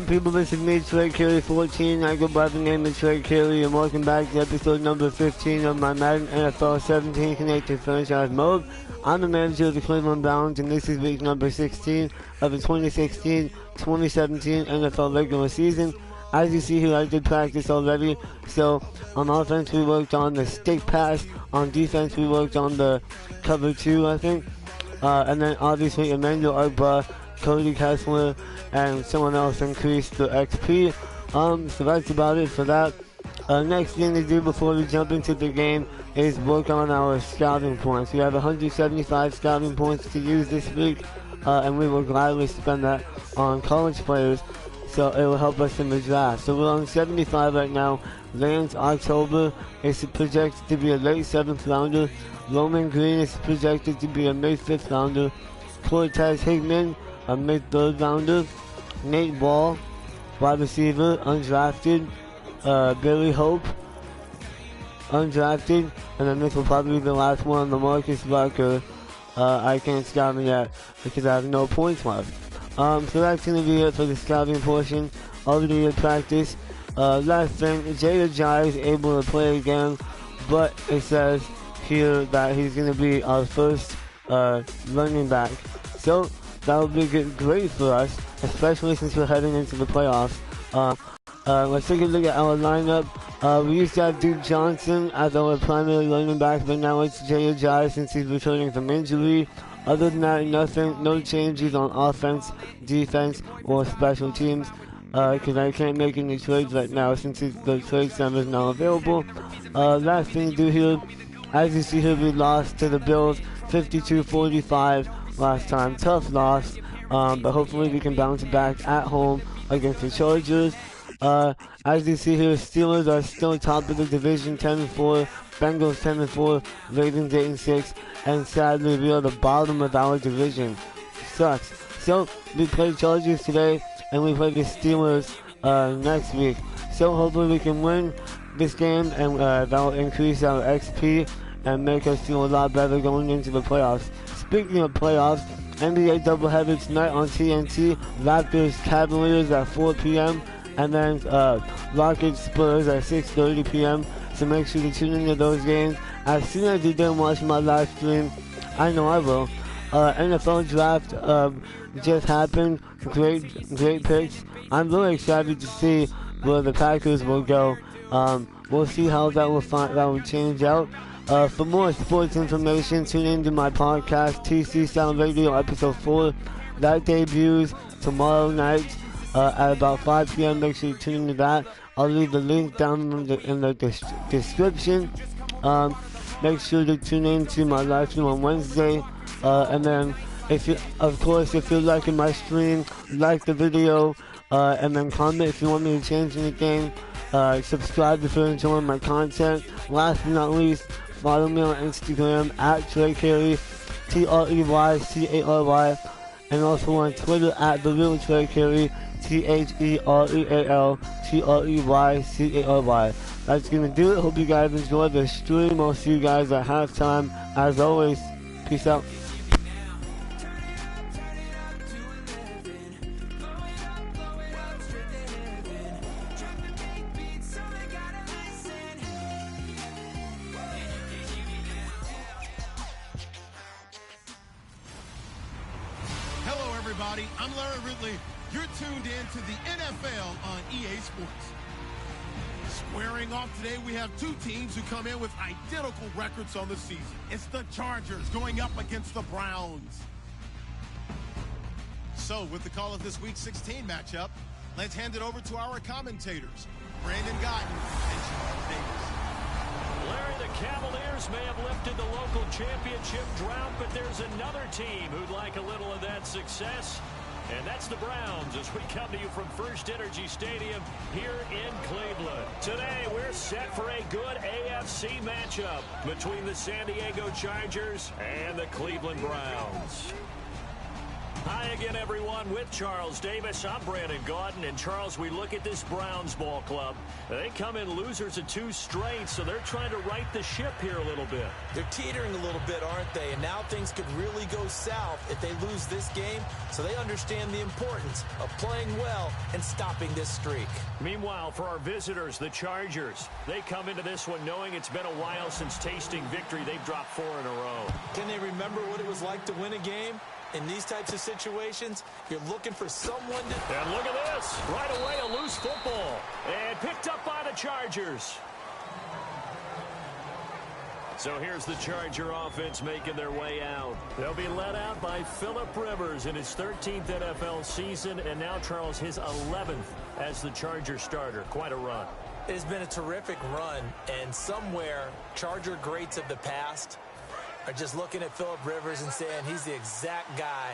People, this is me, Trey Carey 14. I go by the name of Trey Carey, and welcome back to episode number 15 of my Madden NFL 17 Connected Franchise Mode. I'm the manager of the Cleveland Browns, and this is week number 16 of the 2016-2017 NFL regular season. As you see here, I did practice already. So on offense, we worked on the stick pass. On defense, we worked on the cover 2, I think. And then obviously Emmanuel Agba, Cody Kessler, and someone else increased the XP. So that's about it for that. Next thing to do before we jump into the game is work on our scouting points. We have 175 scouting points to use this week, and we will gladly spend that on college players, so it will help us in the draft. So we're on 75 right now. Lance October is projected to be a late 7th rounder. Roman Green is projected to be a mid 5th rounder. Cortez Hickman, a mid 3rd rounder. Nate Ball, wide receiver, undrafted. Billy Hope, undrafted. And then this will probably be the last one, the Marcus Barker. I can't scout him yet because I have no points left. So that's going to be it for the scouting portion of the practice. Last thing, Jay Ajayi is able to play again, but it says here that he's going to be our first running back. So that would be great for us, especially since we're heading into the playoffs. Let's take a look at our lineup. We used to have Duke Johnson as our primary running back, but now it's Jay Ajayi since he's returning from injury. Other than that, nothing, no changes on offense, defense, or special teams. Because I can't make any trades right now since the trade center is now available. Last thing to do here, as you see here, we lost to the Bills 52-45 last time. Tough loss, but hopefully we can bounce back at home against the Chargers. As you see here, Steelers are still top of the division, 10-4. Bengals 10-4, Ravens 8-6, and sadly we are the bottom of our division. Sucks. So we play Chargers today, and we play the Steelers next week. So hopefully we can win this game, and that will increase our XP and make us feel a lot better going into the playoffs. Speaking of playoffs, NBA doubleheader tonight on TNT. Raptors Cavaliers at 4 p.m. and then Rockets Spurs at 6:30 p.m. So make sure to tune into those games. As soon as you're done watching my live stream, I know I will. NFL draft just happened. Great picks. I'm really excited to see where the Packers will go. We'll see how that will change out. For more sports information, tune into my podcast, TC Sound Radio Episode 4. That debuts tomorrow night at about 5 p.m. Make sure you tune into that. I'll leave the link down in the description. Make sure to tune in to my live stream on Wednesday. And then, if you're liking my stream, like the video, and then comment if you want me to change anything. Subscribe if you're enjoying my content. Last but not least, follow me on Instagram at Trey Carey, TREYCARY, and also on Twitter at The Real Trey Carey, THERELTREYCARY. That's gonna do it. Hope you guys enjoyed the stream. I'll see you guys at halftime. As always, peace out. I'm Larry Ridley. You're tuned in to the NFL on EA Sports. Squaring off today, we have two teams who come in with identical records on the season. It's the Chargers going up against the Browns. So, with the call of this Week 16 matchup, let's hand it over to our commentators, Brandon Guyton and Charles Davis. Larry, the Cavaliers may have lifted the local championship drought, but there's another team who'd like a little of that success, and that's the Browns, as we come to you from First Energy Stadium here in Cleveland. Today, we're set for a good AFC matchup between the San Diego Chargers and the Cleveland Browns. Hi again, everyone. With Charles Davis, I'm Brandon Gaudin. And, Charles, we look at this Browns ball club. They come in losers of 2 straight, so they're trying to right the ship here a little bit. They're teetering a little bit, aren't they? And now things could really go south if they lose this game, so they understand the importance of playing well and stopping this streak. Meanwhile, for our visitors, the Chargers, they come into this one knowing it's been a while since tasting victory. They've dropped 4 in a row. Can they remember what it was like to win a game? In these types of situations, you're looking for someone to... And look at this. Right away, a loose football. And picked up by the Chargers. So here's the Charger offense making their way out. They'll be led out by Phillip Rivers in his 13th NFL season. And now, Charles, his 11th as the Charger starter. Quite a run. It has been a terrific run. And somewhere, Charger greats of the past are just looking at Phillip Rivers and saying he's the exact guy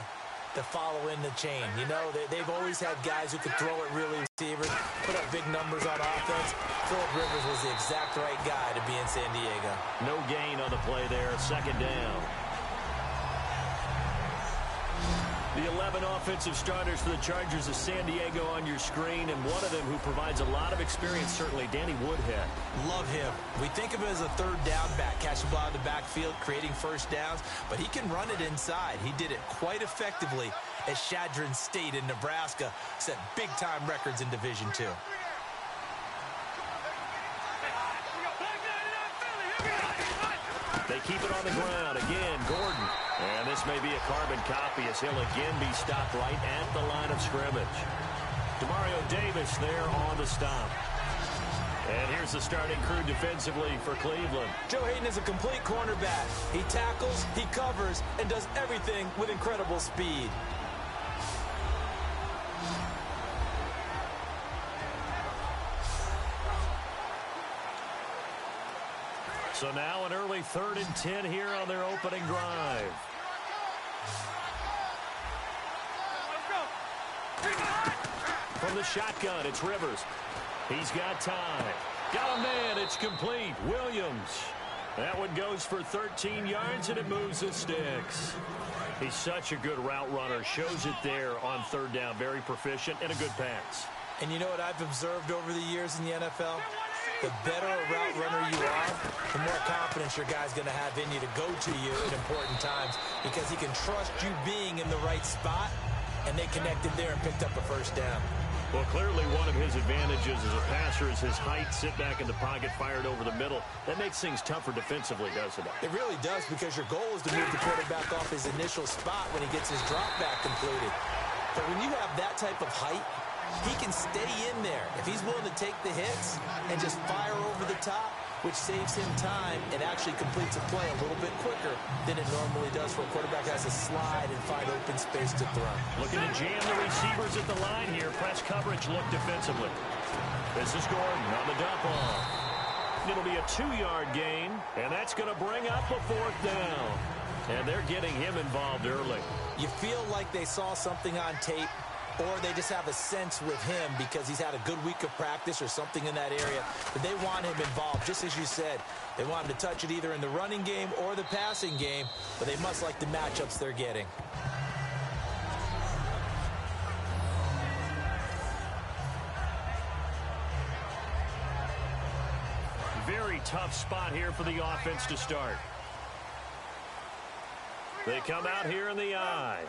to follow in the chain. You know, they've always had guys who could throw it really receivers, put up big numbers on offense. Phillip Rivers was the exact right guy to be in San Diego. No gain on the play there. 2nd down. The 11 offensive starters for the Chargers of San Diego on your screen, and one of them who provides a lot of experience, certainly, Danny Woodhead. Love him. We think of him as a 3rd down back, catching ball in the backfield, creating first downs, but he can run it inside. He did it quite effectively at Chadron State in Nebraska, set big-time records in Division II. They keep it on the ground. Again, Gordon. And this may be a carbon copy as he'll again be stopped right at the line of scrimmage. Demario Davis there on the stop. And here's the starting crew defensively for Cleveland. Joe Hayden is a complete cornerback. He tackles, he covers, and does everything with incredible speed. So now an early 3rd and 10 here on their opening drive. From the shotgun, it's Rivers. He's got time. Got a man. It's complete. Williams. That one goes for 13 yards, and it moves the sticks. He's such a good route runner. Shows it there on 3rd down. Very proficient and a good pass. And you know what I've observed over the years in the NFL? The better a route runner you are, the more confidence your guy's going to have in you to go to you at important times because he can trust you being in the right spot, and they connected there and picked up a first down. Well, clearly one of his advantages as a passer is his height, sit back in the pocket, fired over the middle. That makes things tougher defensively, doesn't it? It really does, because your goal is to move the quarterback off his initial spot when he gets his drop back completed. But when you have that type of height, he can stay in there if he's willing to take the hits and just fire over the top, which saves him time and actually completes a play a little bit quicker than it normally does for a quarterback who has to slide and find open space to throw. Looking to jam the receivers at the line here. Press coverage look defensively. This is Gordon on the dump off. It'll be a 2-yard gain, and that's going to bring up a 4th down. And they're getting him involved early. You feel like they saw something on tape, or they just have a sense with him because he's had a good week of practice or something in that area, but they want him involved, just as you said. They want him to touch it either in the running game or the passing game, but they must like the matchups they're getting. Very tough spot here for the offense to start. They come out here in the I.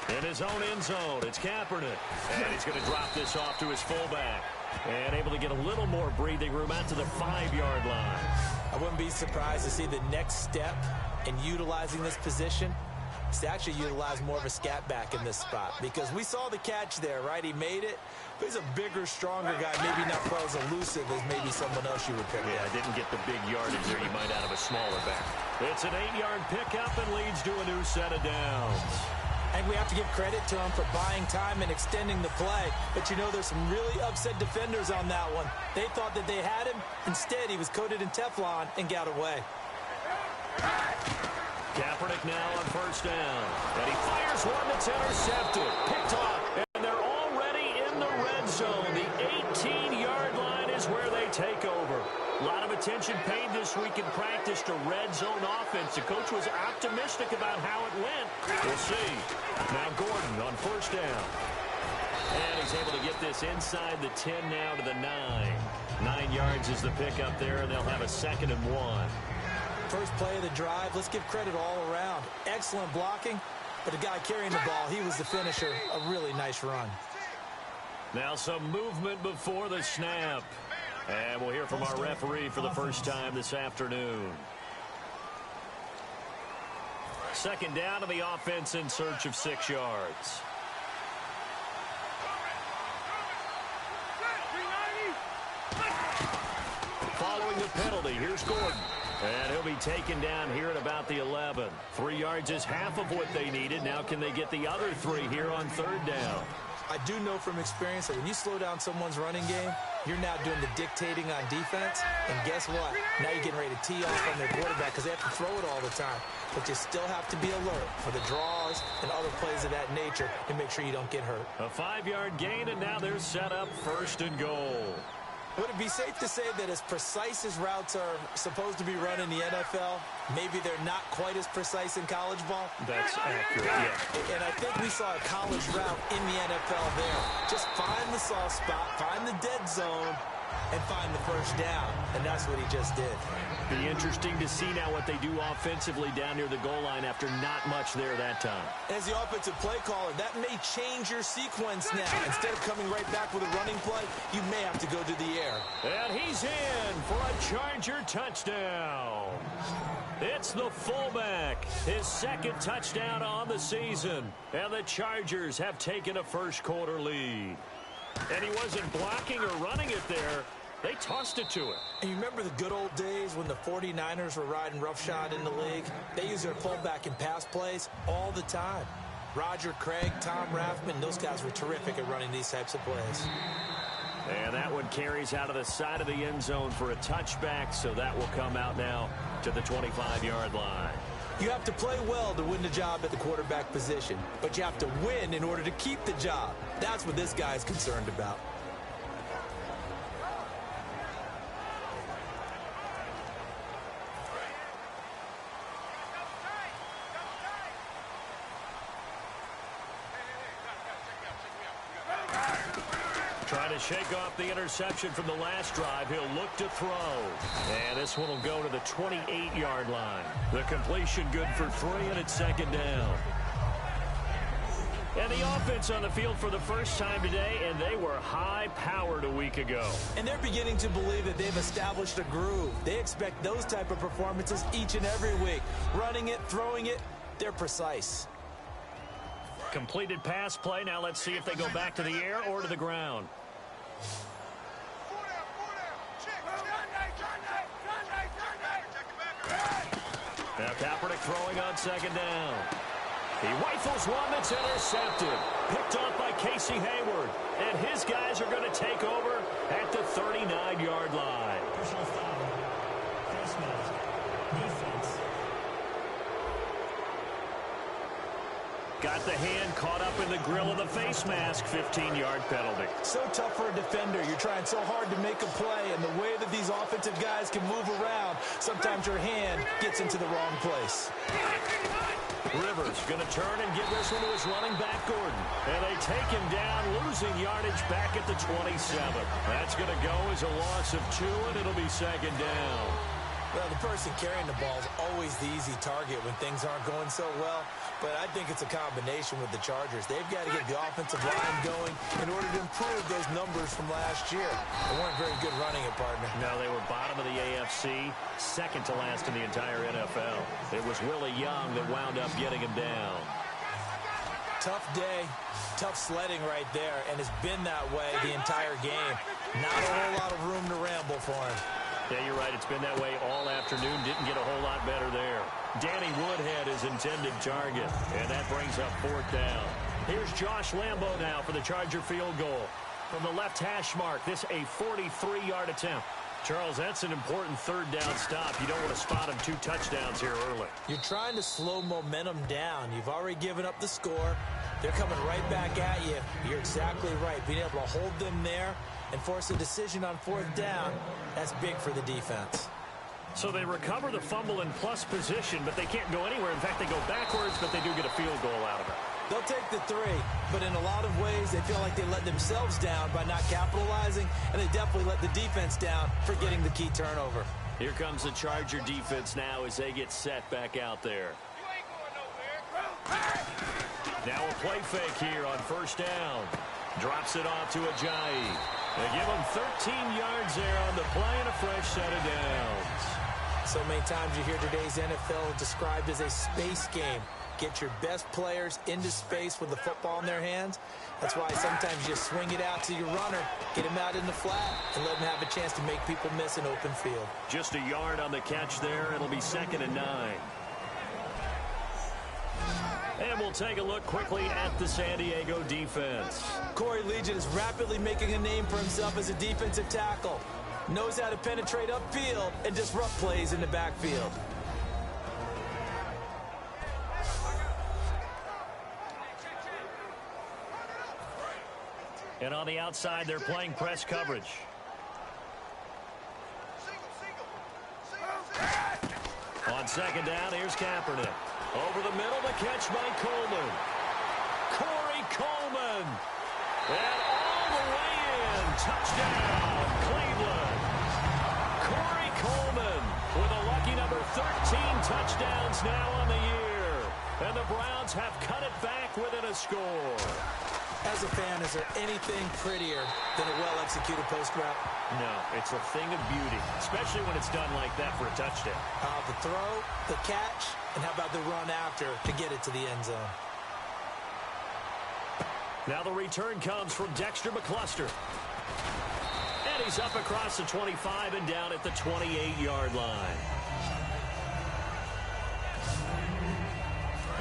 In his own end zone, it's Kaepernick. And he's going to drop this off to his fullback. And able to get a little more breathing room out to the 5-yard line. I wouldn't be surprised to see the next step in utilizing this position is to actually utilize more of a scat back in this spot. Because we saw the catch there, right? He made it. But he's a bigger, stronger guy, maybe not quite as elusive as maybe someone else you would pick. Yeah, didn't get the big yardage there you might out of a smaller back. It's an 8-yard pickup and leads to a new set of downs. And we have to give credit to him for buying time and extending the play. But, you know, there's some really upset defenders on that one. They thought that they had him. Instead, he was coated in Teflon and got away. Kaepernick now on 1st down. And he fires one that's intercepted. Picked off. And they're already in the red red zone. The 18-yard line is where they take over. A lot of attention paid this week in practice to red zone offense. The coach was optimistic about how it went. We'll see. Now Gordon on first down. And he's able to get this inside the 10 now to the 9. 9 yards is the pickup there, and they'll have a 2nd and 1. First play of the drive, let's give credit all around. Excellent blocking, but the guy carrying the ball, he was the finisher. A really nice run. Now some movement before the snap. And we'll hear from our referee for the first time this afternoon. 2nd down to the offense in search of 6 yards. Following the penalty, here's Gordon. And he'll be taken down here at about the 11. 3 yards is half of what they needed. Now can they get the other 3 here on 3rd down? I do know from experience that when you slow down someone's running game, you're now doing the dictating on defense. And guess what? Now you're getting ready to tee off on their quarterback because they have to throw it all the time. But you still have to be alert for the draws and other plays of that nature to make sure you don't get hurt. A 5-yard gain, and now they're set up 1st and goal. Would it be safe to say that as precise as routes are supposed to be run in the NFL, maybe they're not quite as precise in college ball? That's accurate, yeah. And I think we saw a college route in the NFL there. Just find the soft spot, find the dead zone, and find the first down. And that's what he just did. Be interesting to see now what they do offensively down near the goal line after not much there that time. As the offensive play caller, that may change your sequence now. Instead of coming right back with a running play, you may have to go to the air. And he's in for a Charger touchdown. It's the fullback, his 2nd touchdown on the season. And the Chargers have taken a first-quarter lead. And he wasn't blocking or running it there. They tossed it to him. And you remember the good old days when the 49ers were riding roughshod in the league? They used their fullback in pass plays all the time. Roger Craig, Tom Rathman, those guys were terrific at running these types of plays. And that one carries out of the side of the end zone for a touchback, so that will come out now to the 25-yard line. You have to play well to win the job at the quarterback position, but you have to win in order to keep the job. That's what this guy is concerned about. Trying to shake off the interception from the last drive. He'll look to throw. And this one will go to the 28-yard line. The completion good for 3, and it's 2nd down. And the offense on the field for the first time today, and they were high-powered a week ago. And they're beginning to believe that they've established a groove. They expect those type of performances each and every week. Running it, throwing it, they're precise. Completed pass play. Now let's see if they go back to the air or to the ground. Now Kaepernick throwing on 2nd down. He rifles one that's intercepted. Picked off by Casey Hayward. And his guys are going to take over at the 39-yard line. Personal foul. Face mask. Defense. Got the hand caught up in the grill of the face mask. 15-yard penalty. So tough for a defender. You're trying so hard to make a play, and the way that these offensive guys can move around, sometimes your hand gets into the wrong place. Rivers going to turn and give this one to his running back, Gordon. And they take him down, losing yardage back at the 27. That's going to go as a loss of 2, and it'll be 2nd down. Well, the person carrying the ball is always the easy target when things aren't going so well. But I think it's a combination with the Chargers. They've got to get the offensive line going in order to improve those numbers from last year. They weren't very good running it, partner. No, they were bottom of the AFC, 2nd to last in the entire NFL. It was Willie Young that wound up getting him down. Tough day, tough sledding right there, and it's been that way the entire game. Not a whole lot of room to ramble for him. Yeah, you're right. It's been that way all afternoon. Didn't get a whole lot better there. Danny Woodhead is intended target, and that brings up 4th down. Here's Josh Lambo now for the Charger field goal. From the left hash mark, this a 43-yard attempt. Charles, that's an important 3rd down stop. You don't want to spot him 2 touchdowns here early. You're trying to slow momentum down. You've already given up the score. They're coming right back at you. You're exactly right. Being able to hold them there and force a decision on fourth down, that's big for the defense. So they recover the fumble in plus position, but they can't go anywhere. In fact, they go backwards, but they do get a field goal out of it. They'll take the 3, but in a lot of ways, they feel like they let themselves down by not capitalizing, and they definitely let the defense down for getting the key turnover. Here comes the Charger defense now as they get set back out there. Now a play fake here on first down. Drops it off to Ajayi. They give him 13 yards there on the play and a fresh set of downs. So many times you hear today's NFL described as a space game. Get your best players into space with the football in their hands. That's why sometimes you swing it out to your runner, get him out in the flat, and let him have a chance to make people miss an open field. Just a yard on the catch there. It'll be 2nd and 9. And we'll take a look quickly at the San Diego defense. Corey Legion is rapidly making a name for himself as a defensive tackle. Knows how to penetrate upfield and disrupt plays in the backfield. And on the outside, they're playing press coverage. On 2nd down, here's Kaepernick. Over the middle, the catch by Coleman. Corey Coleman. And all the way in. Touchdown, Cleveland. Corey Coleman with a lucky number 13 touchdowns now on the year. And the Browns have cut it back within a score. As a fan, is there anything prettier than a well-executed post route? No, it's a thing of beauty, especially when it's done like that for a touchdown. The throw, the catch, and how about the run after to get it to the end zone? Now the return comes from Dexter McCluster. And he's up across the 25 and down at the 28-yard line.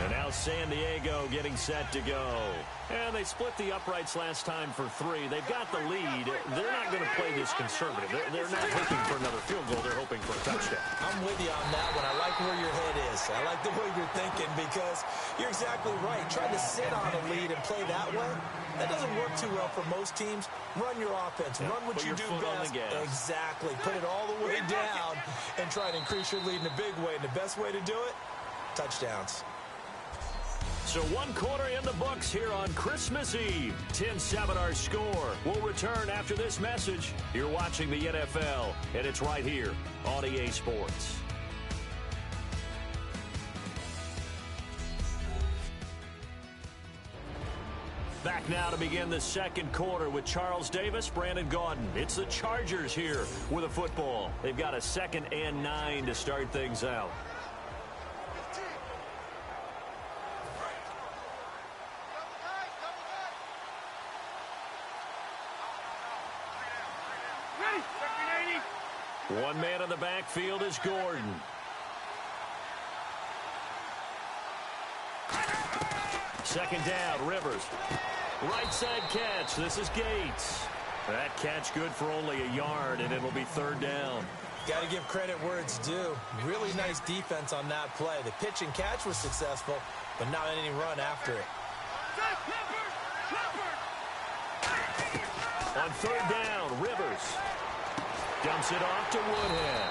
And now San Diego getting set to go. And they split the uprights last time for 3. They've got the lead. They're not going to play this conservative. They're not hoping for another field goal. They're hoping for a touchdown. I'm with you on that one. I like where your head is. I like the way you're thinking because you're exactly right. Trying to sit on a lead and play that way, that doesn't work too well for most teams. Run your offense. Run what you do best. Exactly. Put it all the way down and try to increase your lead in a big way. And the best way to do it, touchdowns. So 1 quarter in the books here on Christmas Eve. 10-7 our score. We'll return after this message. You're watching the NFL, and it's right here on EA Sports. Back now to begin the 2nd quarter with Charles Davis, Brandon Gaudin. It's the Chargers here with a football. They've got a 2nd and 9 to start things out. One man in the backfield is Gordon. Second down, Rivers. Right side catch. This is Gates. That catch good for only a yard, and it'll be 3rd down. Got to give credit where it's due. Really nice defense on that play. The pitch and catch was successful, but not any run after it. On 3rd down, Rivers dumps it off to Woodhead.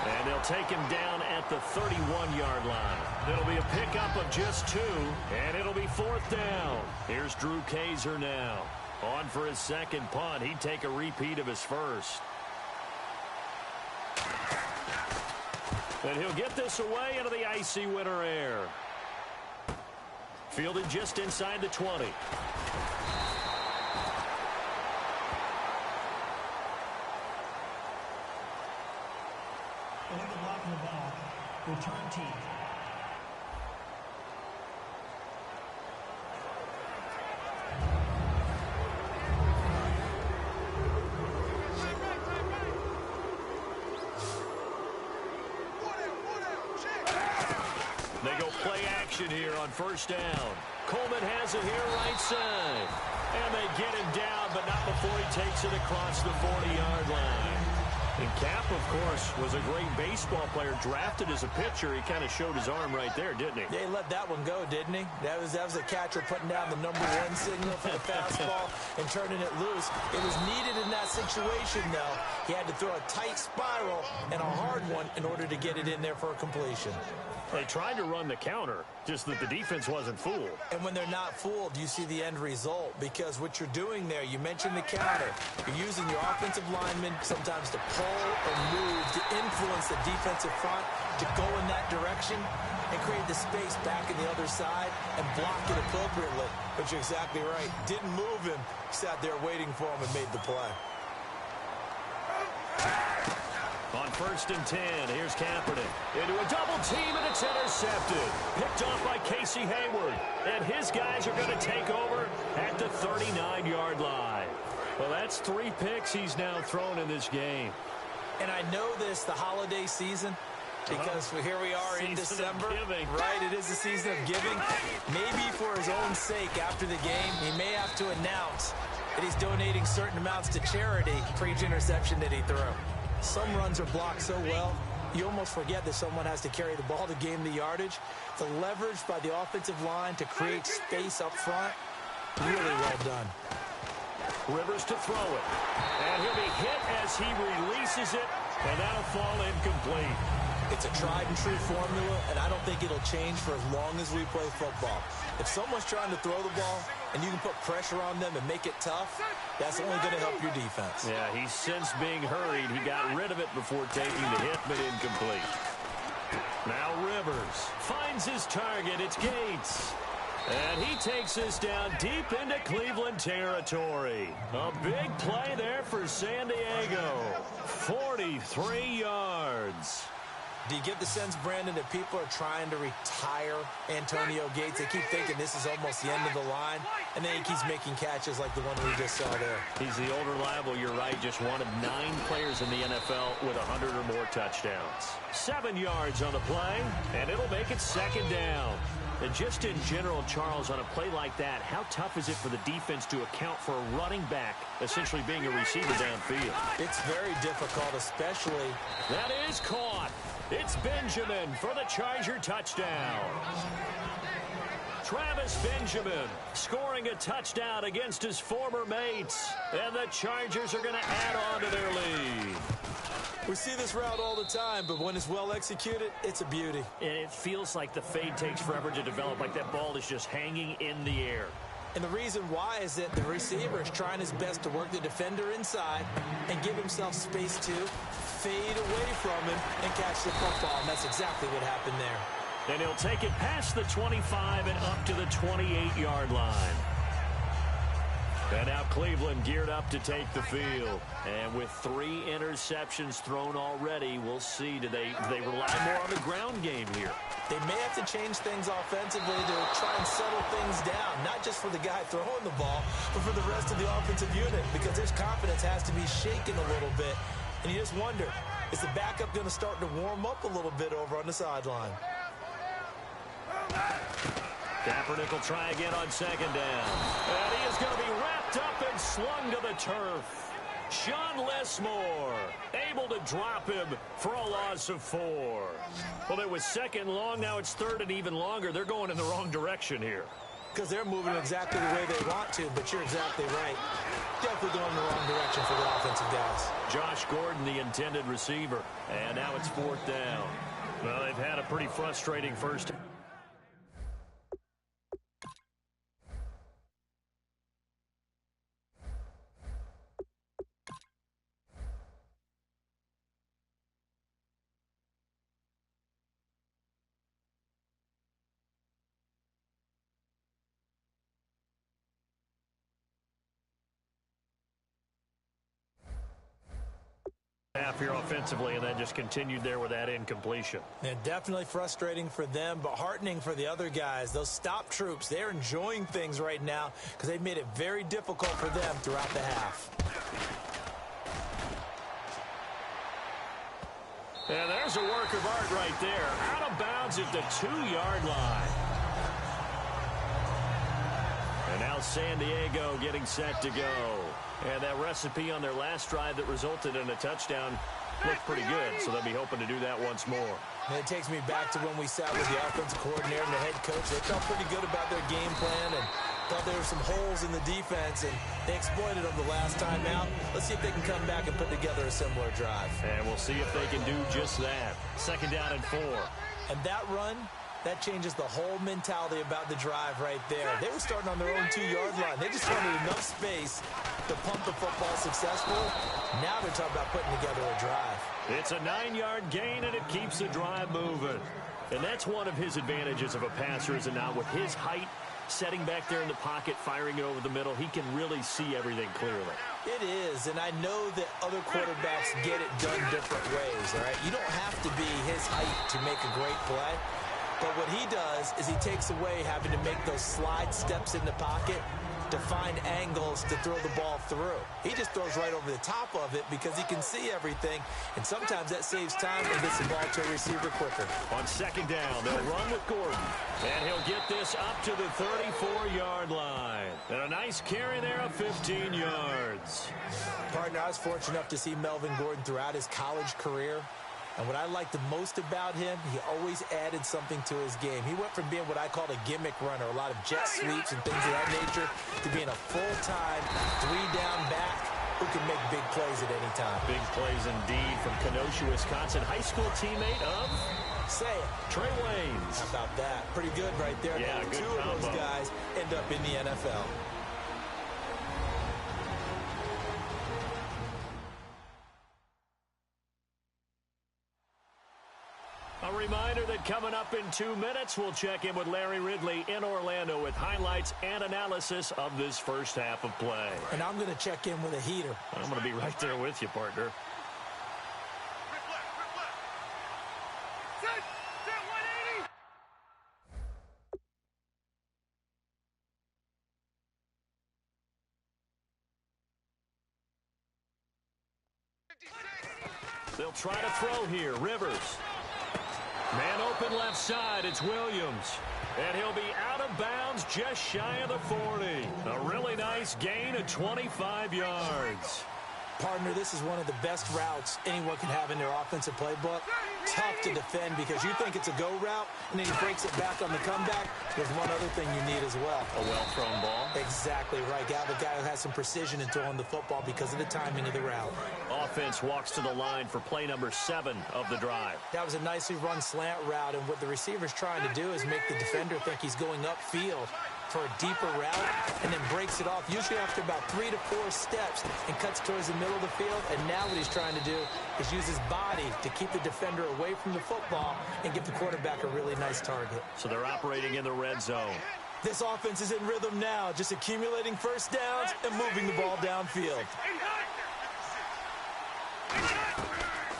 And they'll take him down at the 31-yard line. It'll be a pickup of just 2, and it'll be 4th down. Here's Drew Kaiser now. On for his 2nd punt. He'd take a repeat of his first. And he'll get this away into the icy winter air. Fielded just inside the 20. Illegal block in the ball. Return team. They go play action here on 1st down. Coleman has it here right side. And they get him down, but not before he takes it across the 40-yard line. And Cap, of course, was a great baseball player, drafted as a pitcher. He kind of showed his arm right there, didn't he? Yeah, he let that one go, didn't he? That was a catcher putting down the #1 signal for the fastball and turning it loose. It was needed in that situation, though. He had to throw a tight spiral and a hard one in order to get it in there for a completion. They tried to run the counter, just that the defense wasn't fooled. And when they're not fooled, you see the end result, because what you're doing there, you mentioned the counter. You're using your offensive linemen sometimes to pull or move to influence the defensive front to go in that direction and create the space back in the other side and block it appropriately. But you're exactly right. Didn't move him. Sat there waiting for him and made the play. On 1st and 10, here's Kaepernick. Into a double team, and it's intercepted. Picked off by Casey Hayward. And his guys are going to take over at the 39-yard line. Well, that's 3 picks he's now thrown in this game. And I know this, the holiday season, because here we are in December. Right, it is the season of giving. Maybe for his own sake after the game, he may have to announce that he's donating certain amounts to charity for each interception that he threw. Some runs are blocked so well, you almost forget that someone has to carry the ball to gain the yardage. The leverage by the offensive line to create space up front, really well done. Rivers to throw it. And he'll be hit as he releases it, and that'll fall incomplete. It's a tried-and-true formula, and I don't think it'll change for as long as we play football. If someone's trying to throw the ball and you can put pressure on them and make it tough, that's only going to help your defense. Yeah, he's since being hurried. He got rid of it before taking the hit, but incomplete. Now Rivers finds his target. It's Gates. And he takes us down deep into Cleveland territory. A big play there for San Diego. 43 yards. Do you get the sense, Brandon, that people are trying to retire Antonio Gates? They keep thinking this is almost the end of the line, and then he keeps making catches like the one we just saw there. He's the old reliable, you're right, just one of 9 players in the NFL with 100 or more touchdowns. 7 yards on the play, and it'll make it 2nd down. And just in general, Charles, on a play like that, how tough is it for the defense to account for a running back essentially being a receiver downfield? It's very difficult, especially. That is caught. It's Benjamin for the Charger touchdown. Travis Benjamin scoring a touchdown against his former mates. And the Chargers are going to add on to their lead. We see this route all the time, but when it's well executed, it's a beauty. And it feels like the fade takes forever to develop, like that ball is just hanging in the air. And the reason why is that the receiver is trying his best to work the defender inside and give himself space to fade away from him and catch the football. And that's exactly what happened there. And he'll take it past the 25 and up to the 28-yard line. And now Cleveland geared up to take the field. And with 3 interceptions thrown already, we'll see. Do they rely more on the ground game here? They may have to change things offensively to try and settle things down, not just for the guy throwing the ball, but for the rest of the offensive unit, because his confidence has to be shaken a little bit. And you just wonder, is the backup going to start to warm up a little bit over on the sideline? Kaepernick will try again on 2nd down. And he is going to be wrapped up and slung to the turf. Sean Lesmore able to drop him for a loss of 4. Well, it was 2nd long. Now it's 3rd and even longer. They're going in the wrong direction here. Because they're moving exactly the way they want to, but you're exactly right. Definitely going in the wrong direction for the offensive guys. Josh Gordon, the intended receiver. And now it's 4th down. Well, they've had a pretty frustrating first. Half here offensively, and then just continued there with that incompletion. And definitely frustrating for them, but heartening for the other guys. Those stop troops, they're enjoying things right now because they've made it very difficult for them throughout the half. And there's a work of art right there. Out of bounds at the 2-yard line. And now San Diego getting set to go. And that recipe on their last drive that resulted in a touchdown looked pretty good, so they'll be hoping to do that once more. And it takes me back to when we sat with the offensive coordinator and the head coach. They felt pretty good about their game plan and thought there were some holes in the defense, and they exploited them the last time out. Let's see if they can come back and put together a similar drive. And we'll see if they can do just that. 2nd down and 4. And that run, that changes the whole mentality about the drive right there. They were starting on their own 2-yard line. They just wanted enough space to pump the football successful. Now they're talking about putting together a drive. It's a 9-yard gain, and it keeps the drive moving. And that's one of his advantages of a passer, is it not? With his height, setting back there in the pocket, firing it over the middle, he can really see everything clearly. It is, and I know that other quarterbacks get it done different ways, all right? You don't have to be his height to make a great play. But what he does is he takes away having to make those slide steps in the pocket to find angles to throw the ball through. He just throws right over the top of it because he can see everything, and sometimes that saves time and gets the ball to a receiver quicker. On 2nd down, they'll run with Gordon, and he'll get this up to the 34-yard line. And a nice carry there of 15 yards. Partner, I was fortunate enough to see Melvin Gordon throughout his college career. And what I liked the most about him, he always added something to his game. He went from being what I called a gimmick runner, a lot of jet sweeps and things of that nature, to being a full-time 3-down back who can make big plays at any time. Big plays indeed from Kenosha, Wisconsin. High school teammate of? Say it. Trey Waynes. How about that? Pretty good right there. Yeah, good Two combo. of those guys end up in the NFL. A reminder that coming up in 2 minutes, we'll check in with Larry Ridley in Orlando with highlights and analysis of this first half of play. And I'm going to check in with a heater. I'm going to be right there with you, partner. They'll try to throw here. Rivers. Man open left side, it's Williams. And he'll be out of bounds just shy of the 40. A really nice gain of 25 yards. Partner, this is one of the best routes anyone can have in their offensive playbook. Tough to defend because you think it's a go route, and then he breaks it back on the comeback. There's one other thing you need as well. A well-thrown ball. Exactly right. Got a guy who has some precision in throwing the football because of the timing of the route. Offense walks to the line for play number 7 of the drive. That was a nicely run slant route, and what the receiver's trying to do is make the defender think he's going upfield for a deeper route, and then breaks it off, usually after about 3 to 4 steps, and cuts towards the middle of the field. And now what he's trying to do is use his body to keep the defender away from the football and give the quarterback a really nice target. So they're operating in the red zone. This offense is in rhythm now, just accumulating first downs and moving the ball downfield.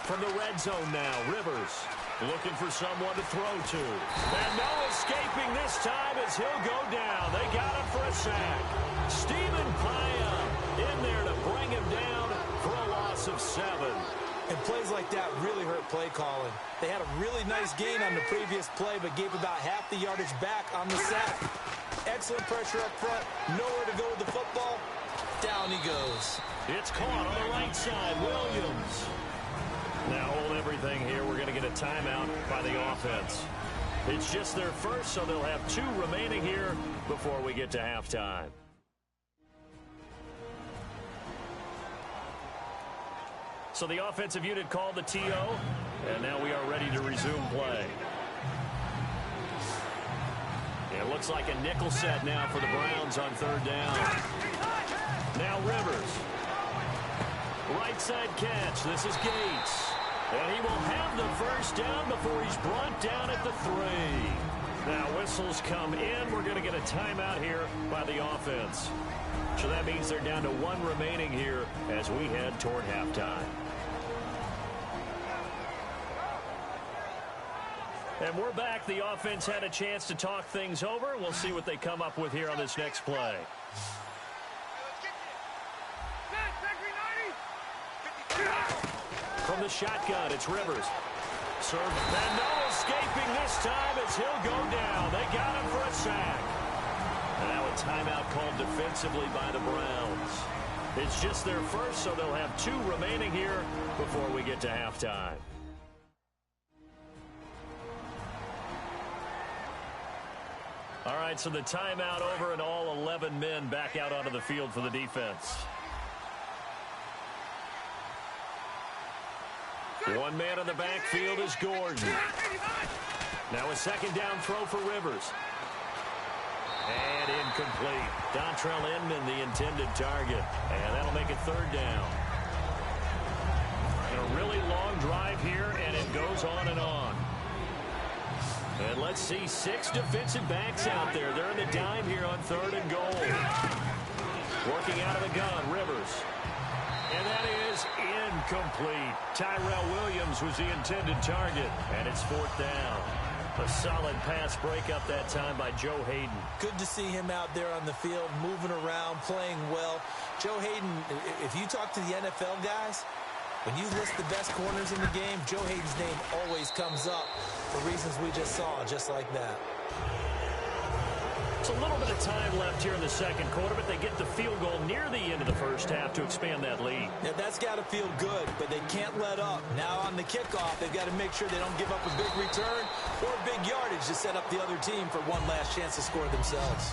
From the red zone now, Rivers looking for someone to throw to. And no escaping this time as he'll go down. They got him for a sack. Stephen Paya in there to bring him down for a loss of 7. And plays like that really hurt play calling. They had a really nice gain on the previous play, but gave about half the yardage back on the sack. Excellent pressure up front. Nowhere to go with the football. Down he goes. It's caught on the right side. Williams. Now hold everything here. We're going to get a timeout by the offense. It's just their first, so they'll have 2 remaining here before we get to halftime. So the offensive unit called the TO, and now we are ready to resume play. It looks like a nickel set now for the Browns on 3rd down. Now Rivers. Right side catch. This is Gates. And he will have the first down before he's brought down at the 3. Now whistles come in. We're going to get a timeout here by the offense. So that means they're down to 1 remaining here as we head toward halftime. And we're back. The offense had a chance to talk things over. We'll see what they come up with here on this next play. From the shotgun, it's Rivers. Serve, and no escaping this time as he'll go down. They got him for a sack. And now a timeout called defensively by the Browns. It's just their first, so they'll have 2 remaining here before we get to halftime. All right, so the timeout over and all 11 men back out onto the field for the defense. One man in the backfield is Gordon. Now a second down throw for Rivers. And incomplete. Dontrell Inman, the intended target. And that'll make it 3rd down. And a really long drive here, and it goes on and on. And let's see, 6 defensive backs out there. They're in the dime here on 3rd and goal. Working out of the gun, Rivers. And that is incomplete. Tyrell Williams was the intended target, and it's 4th down. A solid pass breakup that time by Joe Hayden. Good to see him out there on the field, moving around, playing well. Joe Hayden, if you talk to the NFL guys, when you list the best corners in the game, Joe Hayden's name always comes up for reasons we just saw, just like that. It's a little bit of time left here in the second quarter, but they get the field goal near the end of the first half to expand that lead. Yeah, that's got to feel good, but they can't let up. Now on the kickoff, they've got to make sure they don't give up a big return or a big yardage to set up the other team for one last chance to score themselves.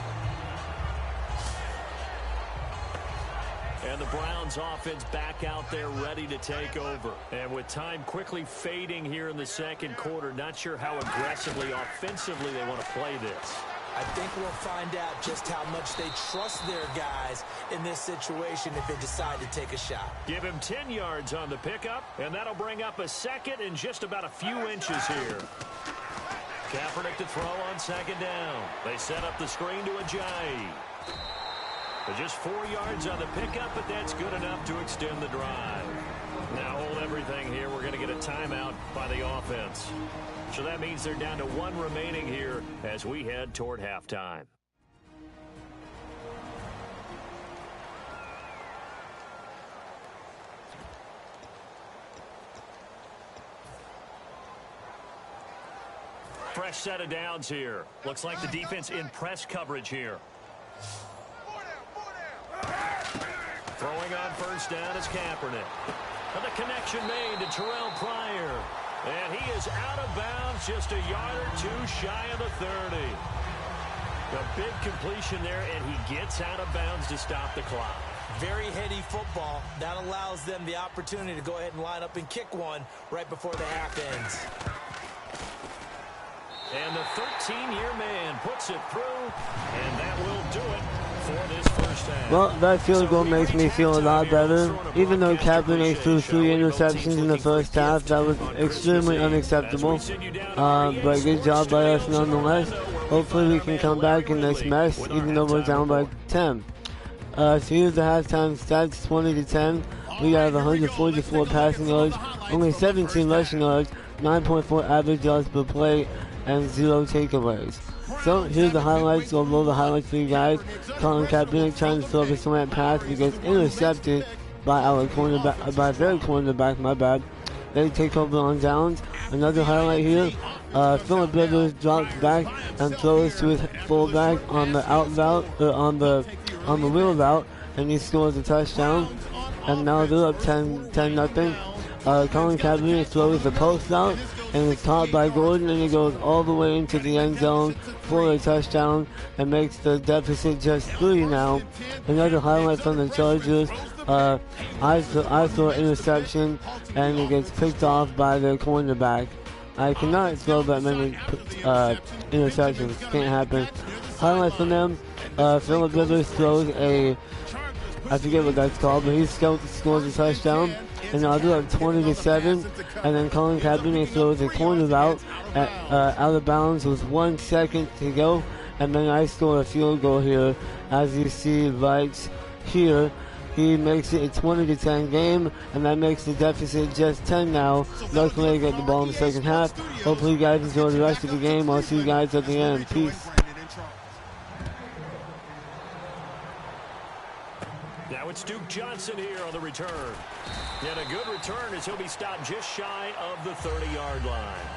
And the Browns offense back out there ready to take over. And with time quickly fading here in the second quarter, not sure how aggressively, offensively they want to play this. I think we'll find out just how much they trust their guys in this situation if they decide to take a shot. Give him 10 yards on the pickup, and that'll bring up a second and just about a few inches here. Kaepernick to throw on 2nd down. They set up the screen to Ajayi. But just 4 yards on the pickup, but that's good enough to extend the drive. Now hold everything here. We're going to get a timeout by the offense. So that means they're down to 1 remaining here as we head toward halftime. Fresh set of downs here. Looks like the defense in press coverage here. Throwing on 1st down is Kaepernick. And the connection made to Terrell Pryor. And he is out of bounds just a yard or 2 shy of the 30. A big completion there, and he gets out of bounds to stop the clock. Very heady football. That allows them the opportunity to go ahead and line up and kick one right before the half ends. And the 13-year man puts it through, and that will do it for this first half. Well, that field goal makes me feel a lot better. Even though Kaepernick threw 3 interceptions in the first half, that was extremely unacceptable. But good job by us nonetheless. Hopefully we can come back in this mess, even though we're down by 10. So here's the halftime stats, 20-10. We have 144 passing yards, only 17 rushing yards, 9.4 average yards per play, and 0 takeaways. So here's the highlights. We'll roll the highlights for you guys. Colin Kaepernick trying to throw a slant pass because intercepted by their cornerback, my bad. They take over on downs. Another highlight here. Phillip Rivers drops back and throws to his fullback on the out route, on the wheel route, and he scores a touchdown. And now they're up 10-0. Colin Kaepernick throws the post route, and it's caught by Gordon, and he goes all the way into the end zone for a touchdown and makes the deficit just 3 now. Another highlight from the Chargers. I throw an interception, and it gets picked off by the cornerback. I cannot throw that many interceptions. Can't happen. Highlight from them. Phillip Rivers throws I forget what that's called, but he scores a touchdown. And now they're up 20-7, and then Colin Kaepernick throws a corner route out of bounds with 1 second to go, and then I score a field goal here, as you see right here. He makes it a 20-10 game, and that makes the deficit just 10 now. Luckily, I get the ball in the second half. Hopefully, you guys enjoy the rest of the game. I'll see you guys at the end. Peace. Now it's Duke Johnson here on the return. And a good return as he'll be stopped just shy of the 30-yard line.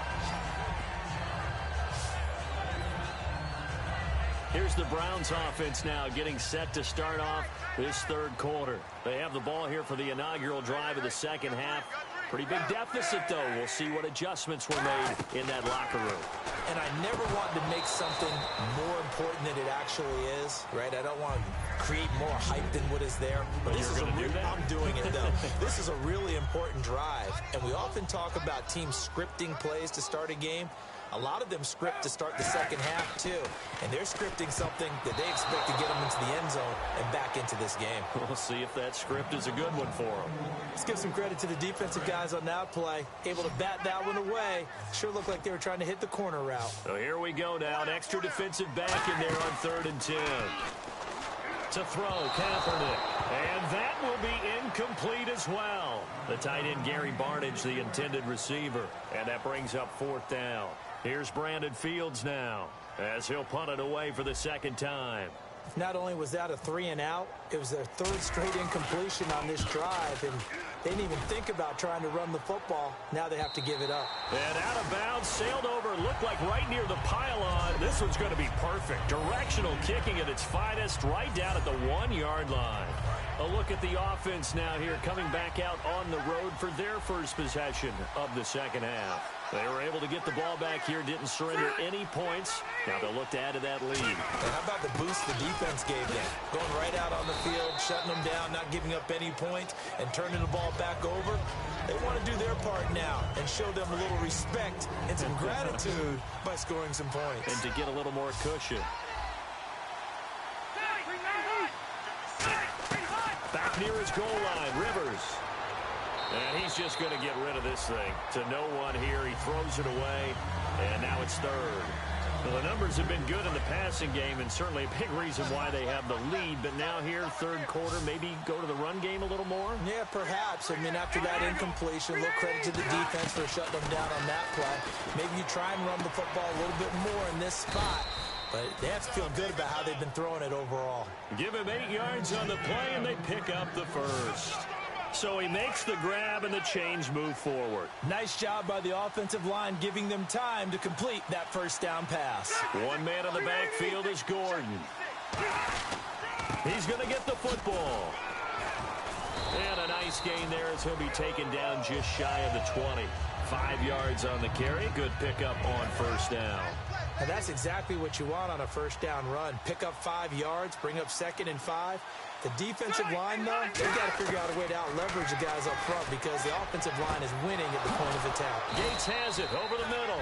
Here's the Browns offense now getting set to start off this third quarter. They have the ball here for the inaugural drive of the second half. Pretty big deficit, though. We'll see what adjustments were made in that locker room. And I never want to make something more important than it actually is, right? I don't want to create more hype than what is there. But this is I'm doing it, though. This is a really important drive. And we often talk about teams scripting plays to start a game. A lot of them script to start the second half, too. And they're scripting something that they expect to get them into the end zone and back into this game. We'll see if that script is a good one for them. Let's give some credit to the defensive guys on that play. Able to bat that one away. Sure looked like they were trying to hit the corner route. So here we go now. An extra defensive back in there on 3rd and 10. To throw, Kaepernick. And that will be incomplete as well. The tight end, Gary Barnidge, the intended receiver. And that brings up 4th down. Here's Brandon Fields now as he'll punt it away for the second time. Not only was that a 3-and-out, it was their 3rd straight incompletion on this drive, and they didn't even think about trying to run the football. Now they have to give it up. And out of bounds, sailed over, looked like right near the pylon. This one's going to be perfect. Directional kicking at its finest, right down at the 1-yard line. A look at the offense now here, coming back out on the road for their first possession of the second half. They were able to get the ball back here, didn't surrender any points. Now they'll look to add to that lead. And how about the boost the defense gave them? Going right out on the field, shutting them down, not giving up any points, and turning the ball back over. They want to do their part now and show them a little respect and some gratitude by scoring some points. And to get a little more cushion. Back near his goal line, Rivers. And he's just going to get rid of this thing. To no one here, he throws it away, and now it's 3rd. Well, the numbers have been good in the passing game, and certainly a big reason why they have the lead. But now here, 3rd quarter, maybe go to the run game a little more? Yeah, perhaps. I mean, after that incompletion, a little credit to the defense for shutting them down on that play. Maybe you try and run the football a little bit more in this spot. But they have to feel good about how they've been throwing it overall. Give him 8 yards on the play, and they pick up the first. So he makes the grab, and the chains move forward. Nice job by the offensive line, giving them time to complete that first down pass. One man in the backfield is Gordon. He's going to get the football. And a nice gain there as he'll be taken down just shy of the 20. 5 yards on the carry. Good pickup on first down. And that's exactly what you want on a first down run. Pick up 5 yards, bring up 2nd and 5. The defensive line, though, they've got to figure out a way to out-leverage the guys up front because the offensive line is winning at the point of attack. Gates has it over the middle.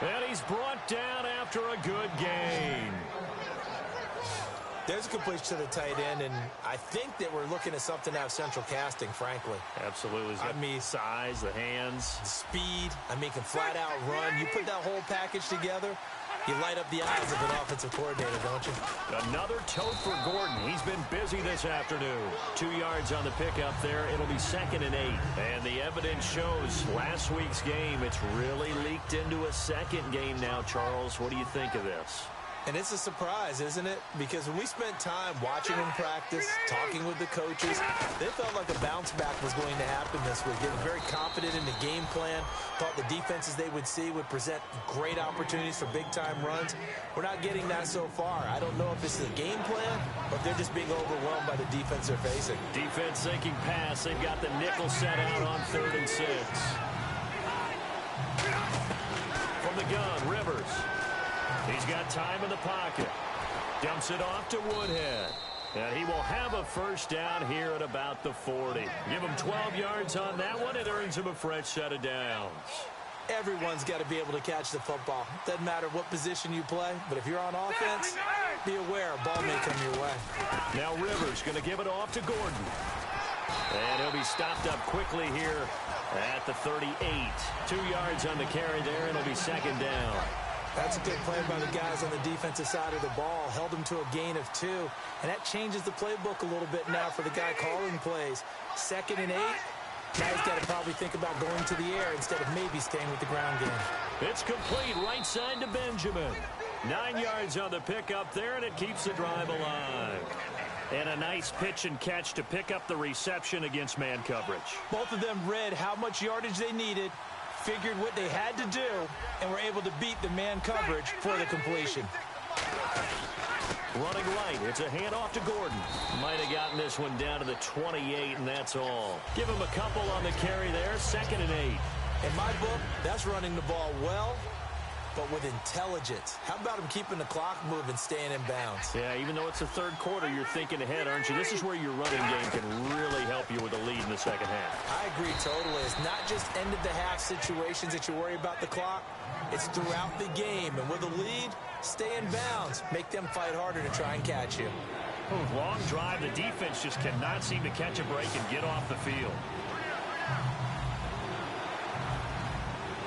And he's brought down after a good gain. There's a completion to the tight end, and I think that we're looking at something out of central casting, frankly. Absolutely. I mean, size, the hands. Speed. I mean, can flat out run. You put that whole package together, you light up the eyes of an offensive coordinator, don't you? Another tote for Gordon. He's been busy this afternoon. 2 yards on the pickup there. It'll be 2nd and 8. And the evidence shows last week's game, it's really leaked into a second game now, Charles. What do you think of this? And it's a surprise, isn't it? Because when we spent time watching them practice, talking with the coaches, they felt like a bounce back was going to happen this week. They were very confident in the game plan, thought the defenses they would see would present great opportunities for big-time runs. We're not getting that so far. I don't know if it's the game plan, but they're just being overwhelmed by the defense they're facing. Defense thinking pass. They've got the nickel set out on 3rd and 6. From the gun, Rivers. He's got time in the pocket. Dumps it off to Woodhead. And he will have a first down here at about the 40. Give him 12 yards on that one. It earns him a fresh set of downs. Everyone's got to be able to catch the football. Doesn't matter what position you play, but if you're on offense, be aware a ball may come your way. Now Rivers going to give it off to Gordon. And he'll be stopped up quickly here at the 38. 2 yards on the carry there, and it'll be 2nd down. That's a good play by the guys on the defensive side of the ball. Held them to a gain of 2. And that changes the playbook a little bit now for the guy calling plays. 2nd and 8. Now he's got to probably think about going to the air instead of maybe staying with the ground game. It's complete right side to Benjamin. 9 yards on the pickup there, and it keeps the drive alive. And a nice pitch and catch to pick up the reception against man coverage. Both of them read how much yardage they needed, figured what they had to do, and were able to beat the man coverage for the completion. Running right, it's a handoff to Gordon. Might have gotten this one down to the 28, and that's all. Give him a couple on the carry there, 2nd and 8. In my book, that's running the ball well, but with intelligence. How about him keeping the clock moving, staying in bounds? Yeah, even though it's the 3rd quarter, you're thinking ahead, aren't you? This is where your running game can really help you with a lead in the 2nd half. I agree totally. It's not just end-of-the-half situations that you worry about the clock. It's throughout the game. And with a lead, stay in bounds. Make them fight harder to try and catch you. Long drive. The defense just cannot seem to catch a break and get off the field.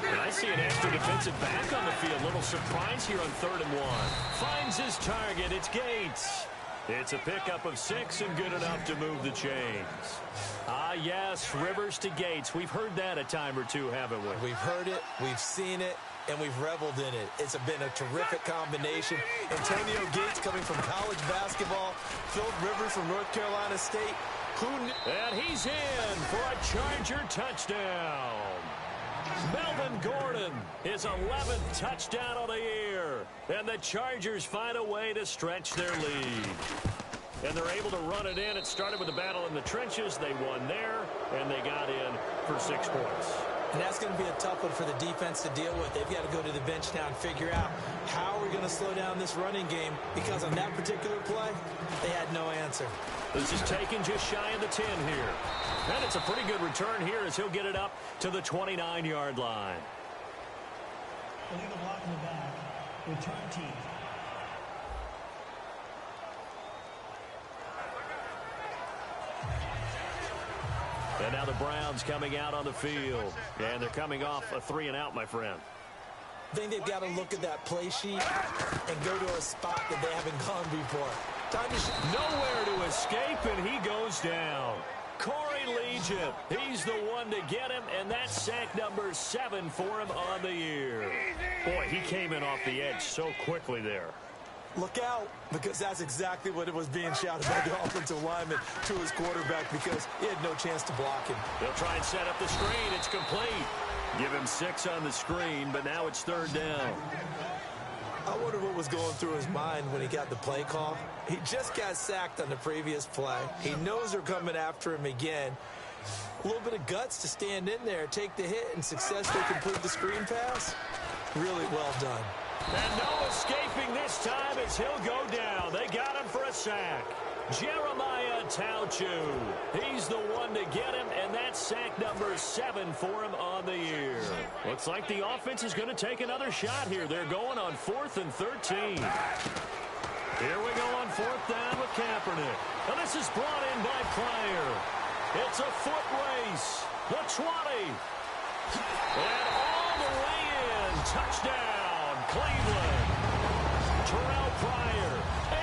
And I see an extra defensive back on the field. Little surprise here on 3rd and 1. Finds his target. It's Gates. It's a pickup of 6 and good enough to move the chains. Ah, yes, Rivers to Gates. We've heard that a time or two, haven't we? We've heard it, we've seen it, and we've reveled in it. It's been a terrific combination. Antonio Gates coming from college basketball. Philip Rivers from North Carolina State. And he's in for a Charger touchdown. Melvin Gordon, his 11th touchdown of the year. And the Chargers find a way to stretch their lead. And they're able to run it in. It started with a battle in the trenches. They won there, and they got in for 6 points. And that's going to be a tough one for the defense to deal with. They've got to go to the bench now and figure out how we're going to slow down this running game, because on that particular play, they had no answer. This is taken just shy of the 10 here. And it's a pretty good return here as he'll get it up to the 29-yard line. Illegal block in the back. Return team. And now the Browns coming out on the field. And they're coming off a 3-and-out, my friend. I think they've got to look at that play sheet and go to a spot that they haven't gone before. Time to nowhere to escape, and he goes down. Corey Legion, he's the one to get him, and that's sack number 7 for him on the year. Boy, he came in off the edge so quickly there. Look out, because that's exactly what it was being shouted by the offensive lineman to his quarterback, because he had no chance to block him. They'll try and set up the screen. It's complete. Give him 6 on the screen, but now it's 3rd down. I wonder what was going through his mind when he got the play call. He just got sacked on the previous play. He knows they're coming after him again. A little bit of guts to stand in there, take the hit, and successfully complete the screen pass. Really well done. And no escaping this time as he'll go down. They got him for a sack. Jeremiah Tauchu. He's the one to get him, and that's sack number 7 for him on the year. Looks like the offense is going to take another shot here. They're going on 4th and 13. Here we go on 4th down with Kaepernick. And this is brought in by Pryor. It's a foot race. The 20. And all the way in. Touchdown, Cleveland. Terrell Pryor,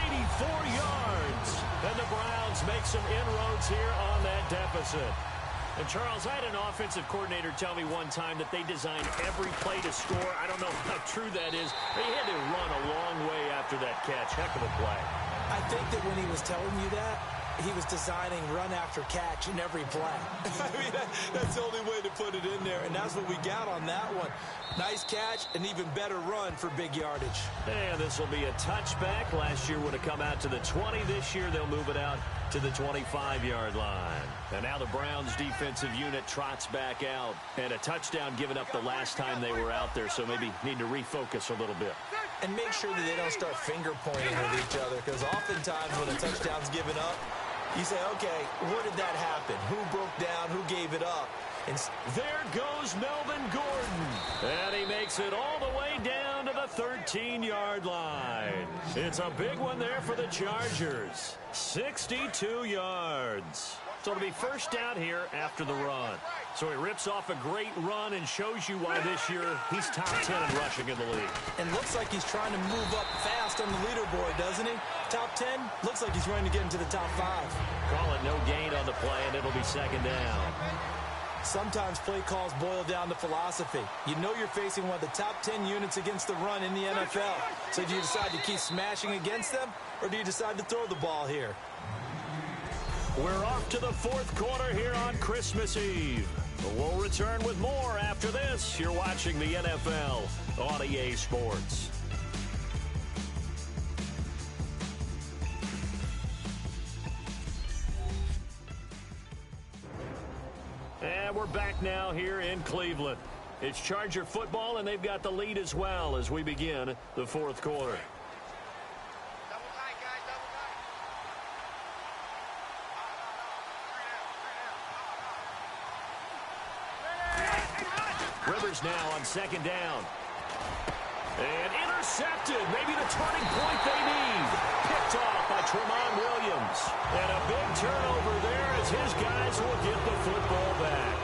84 yards. And the Browns make some inroads here on that deficit. And, Charles, I had an offensive coordinator tell me one time that they designed every play to score. I don't know how true that is. They had to run a long way after that catch. Heck of a play. I think that when he was telling you that, he was designing run after catch in every play. I mean, that's the only way to put it in there, and that's what we got on that one. Nice catch, an even better run for big yardage. And this will be a touchback. Last year would have come out to the 20. This year they'll move it out to the 25-yard line. And now the Browns defensive unit trots back out. And a touchdown given up the last time they were out there, so maybe need to refocus a little bit. And make sure that they don't start finger-pointing with each other, because oftentimes when a touchdown's given up, you say, okay, where did that happen? Who broke down? Who gave it up? And there goes Melvin Gordon. And he makes it all the way down to the 13-yard line. It's a big one there for the Chargers. 62 yards. So it'll be first down here after the run. So he rips off a great run and shows you why this year he's top 10 in rushing in the league. And looks like he's trying to move up fast on the leaderboard, doesn't he? Top 10, looks like he's running to get into the top 5. Call it no gain on the play, and it'll be second down. Sometimes play calls boil down to philosophy. You know you're facing one of the top 10 units against the run in the NFL. So do you decide to keep smashing against them, or do you decide to throw the ball here? We're off to the 4th quarter here on Christmas Eve. We'll return with more after this. You're watching the NFL on EA Sports. And we're back now here in Cleveland. It's Charger football, and they've got the lead as well as we begin the fourth quarter. Rivers now on second down. And intercepted. Maybe the turning point they need. Picked off by Tramon Williams. And a big turnover there as his guys will get the football back.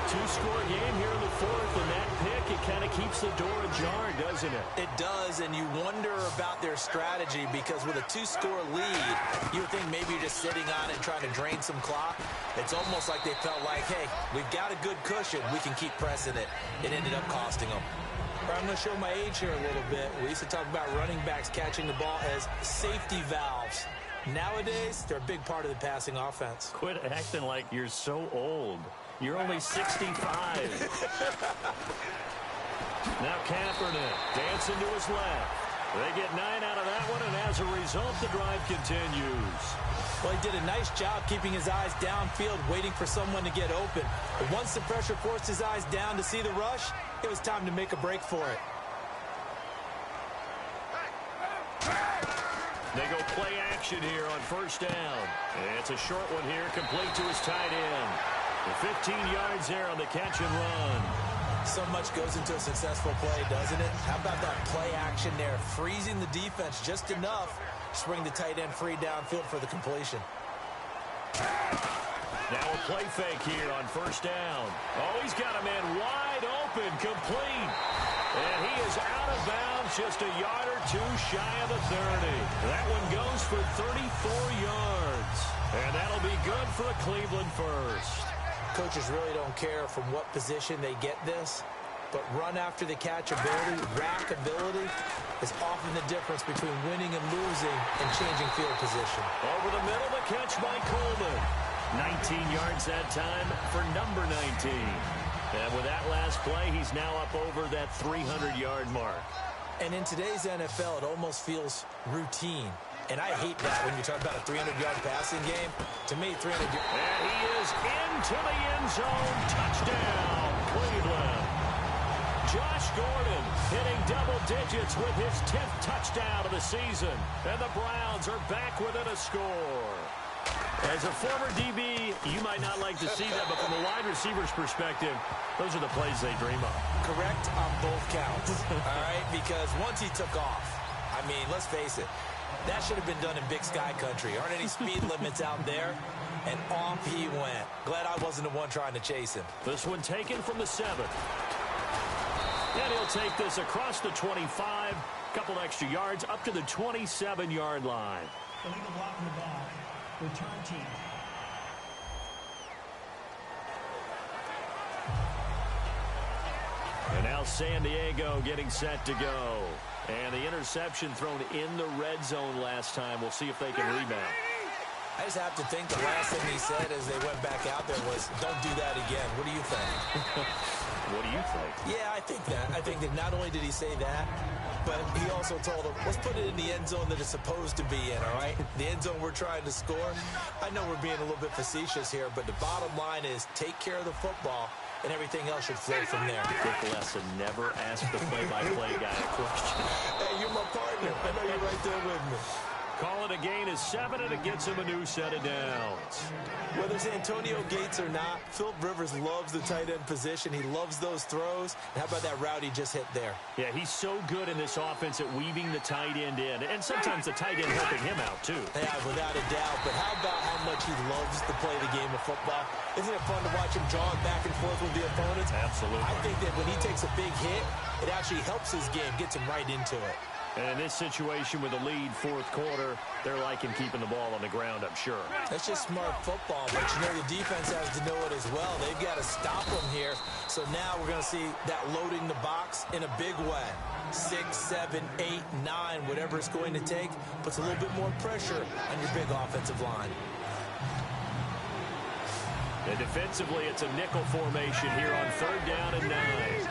Two-score game here in the fourth, and that pick, it kind of keeps the door ajar, doesn't it? It does, and you wonder about their strategy because with a two-score lead, you would think maybe you're just sitting on it trying to drain some clock. It's almost like they felt like, hey, we've got a good cushion. We can keep pressing it. It ended up costing them. I'm going to show my age here a little bit. We used to talk about running backs catching the ball as safety valves. Nowadays, they're a big part of the passing offense. Quit acting like you're so old. You're only 65. Now Kaepernick dancing to his left. They get 9 out of that one, and as a result, the drive continues. Well, he did a nice job keeping his eyes downfield, waiting for someone to get open. But once the pressure forced his eyes down to see the rush, it was time to make a break for it. They go play action here on first down. And it's a short one here, complete to his tight end. The 15 yards there on the catch and run. So much goes into a successful play, doesn't it? How about that play action there, freezing the defense just enough to bring the tight end free downfield for the completion. Now a play fake here on first down. Oh, he's got a man wide open, complete. And he is out of bounds, just a yard or two shy of the 30. That one goes for 34 yards. And that'll be good for a Cleveland first. Coaches really don't care from what position they get this, but run after the catch ability, rack ability, is often the difference between winning and losing and changing field position. Over the middle, the catch by Coleman. 19 yards that time for number 19. And with that last play, he's now up over that 300-yard mark. And in today's NFL, it almost feels routine. And I hate that when you talk about a 300-yard passing game. To me, 300 yards. And he is into the end zone. Touchdown, Cleveland. Josh Gordon hitting double digits with his 10th touchdown of the season. And the Browns are back within a score. As a former DB, you might not like to see that, but from a wide receiver's perspective, those are the plays they dream of. Correct on both counts, all right? Because once he took off, I mean, let's face it, that should have been done in Big Sky Country. Aren't any speed limits out there? And off he went. Glad I wasn't the one trying to chase him. This one taken from the 7. And he'll take this across the 25, couple extra yards, up to the 27-yard line. Illegal block in the back. Return team. And now San Diego getting set to go. And the interception thrown in the red zone last time. We'll see if they can rebound. I just have to think the last thing he said as they went back out there was, don't do that again. What do you think? What do you think? Yeah, I think that. I think that not only did he say that, but he also told them, let's put it in the end zone that it's supposed to be in, all right? The end zone we're trying to score. I know we're being a little bit facetious here, but the bottom line is take care of the football, and everything else should flow from there. Quick lesson, never ask the play-by-play guy a question. Hey, you're my partner. I know you're right there with me. Call it a gain of 7, and it gets him a new set of downs. Whether it's Antonio Gates or not, Philip Rivers loves the tight end position. He loves those throws. And how about that route he just hit there? Yeah, he's so good in this offense at weaving the tight end in. And sometimes the tight end helping him out, too. Yeah, without a doubt. But how about how much he loves to play the game of football? Isn't it fun to watch him draw back and forth with the opponents? Absolutely. I think that when he takes a big hit, it actually helps his game, gets him right into it. And in this situation with the lead fourth quarter, they're liking keeping the ball on the ground, I'm sure. That's just smart football, but you know the defense has to know it as well. They've got to stop them here. So now we're going to see that loading the box in a big way. 6, 7, 8, 9, whatever it's going to take, puts a little bit more pressure on your big offensive line. And defensively, it's a nickel formation here on 3rd down and 9.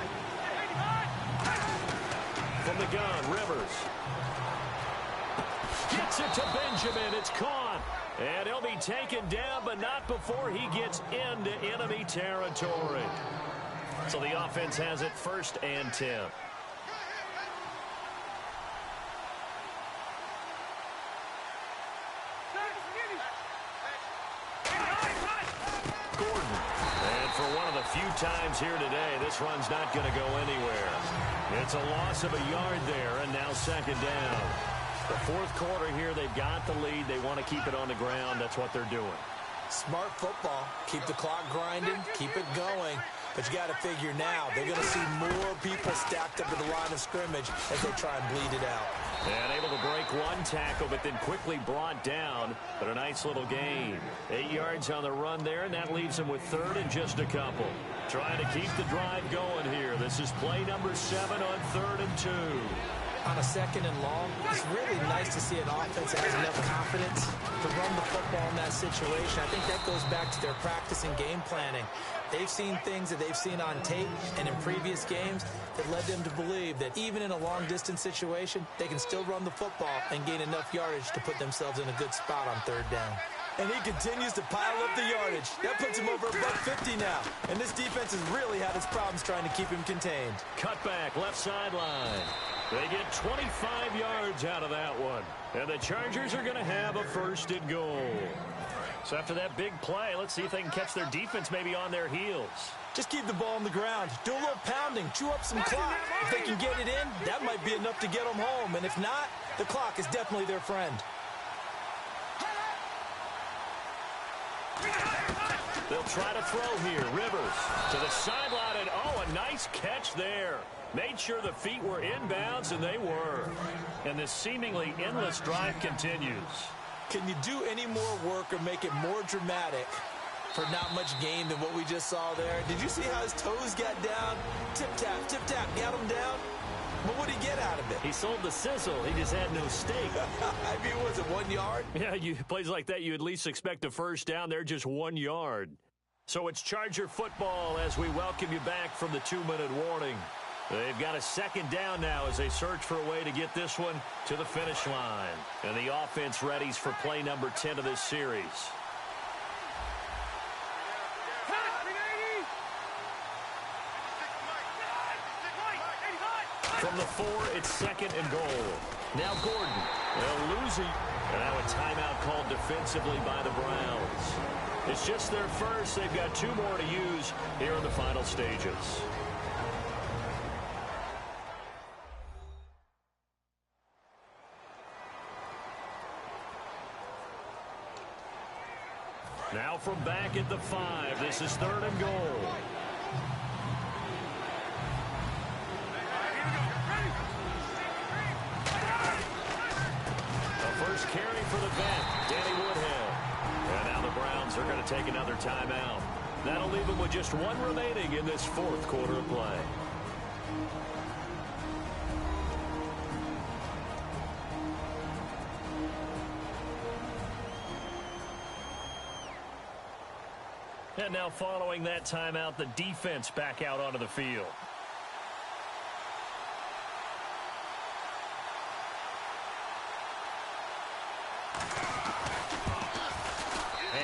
From the gun, Rivers. Gets it to Benjamin. It's caught. And he'll be taken down, but not before he gets into enemy territory. So the offense has it 1st and 10. Gordon. And for one of the few times here today, this run's not going to go anywhere. It's a loss of a yard there, and now 2nd down. The 4th quarter here, they've got the lead. They want to keep it on the ground. That's what they're doing. Smart football. Keep the clock grinding. Keep it going. But you got to figure now, they're going to see more people stacked up at the line of scrimmage as they try and bleed it out. And able to break one tackle, but then quickly brought down. But a nice little gain. 8 yards on the run there, and that leaves them with 3rd and just a couple. Trying to keep the drive going here. This is play number 7 on 3rd and 2. On a 2nd and long, it's really nice to see an offense that has enough confidence to run the football in that situation. I think that goes back to their practice and game planning. They've seen things that they've seen on tape and in previous games that led them to believe that even in a long-distance situation, they can still run the football and gain enough yardage to put themselves in a good spot on 3rd down. And he continues to pile up the yardage. That puts him over $150 now. And this defense has really had its problems trying to keep him contained. Cutback, left sideline. They get 25 yards out of that one. And the Chargers are going to have a 1st and goal. So after that big play, let's see if they can catch their defense maybe on their heels. Just keep the ball on the ground. Do a little pounding. Chew up some clock. If they can get it in, that might be enough to get them home. And if not, the clock is definitely their friend. They'll try to throw here. Rivers to the sideline, and oh, a nice catch there. Made sure the feet were inbounds, and they were. And this seemingly endless drive continues. Can you do any more work or make it more dramatic for not much gain than what we just saw there? Did you see how his toes got down? Tip-tap, got him down. But what did he get out of it? He sold the sizzle. He just had no steak. I mean, was it 1 yard? Yeah, plays like that, you at least expect a 1st down. They're just 1 yard. So it's Charger football as we welcome you back from the 2-minute warning. They've got a 2nd down now as they search for a way to get this one to the finish line. And the offense readies for play number 10 of this series. From the 4, it's 2nd and goal. Now Gordon. They'll lose it. And now a timeout called defensively by the Browns. It's just their 1st. They've got 2 more to use here in the final stages. Now from back at the 5, this is 3rd and goal. The first carry for the vet, Danny Woodhead. And now the Browns are going to take another timeout. That'll leave them with just 1 remaining in this 4th quarter of play. And now following that timeout, the defense back out onto the field.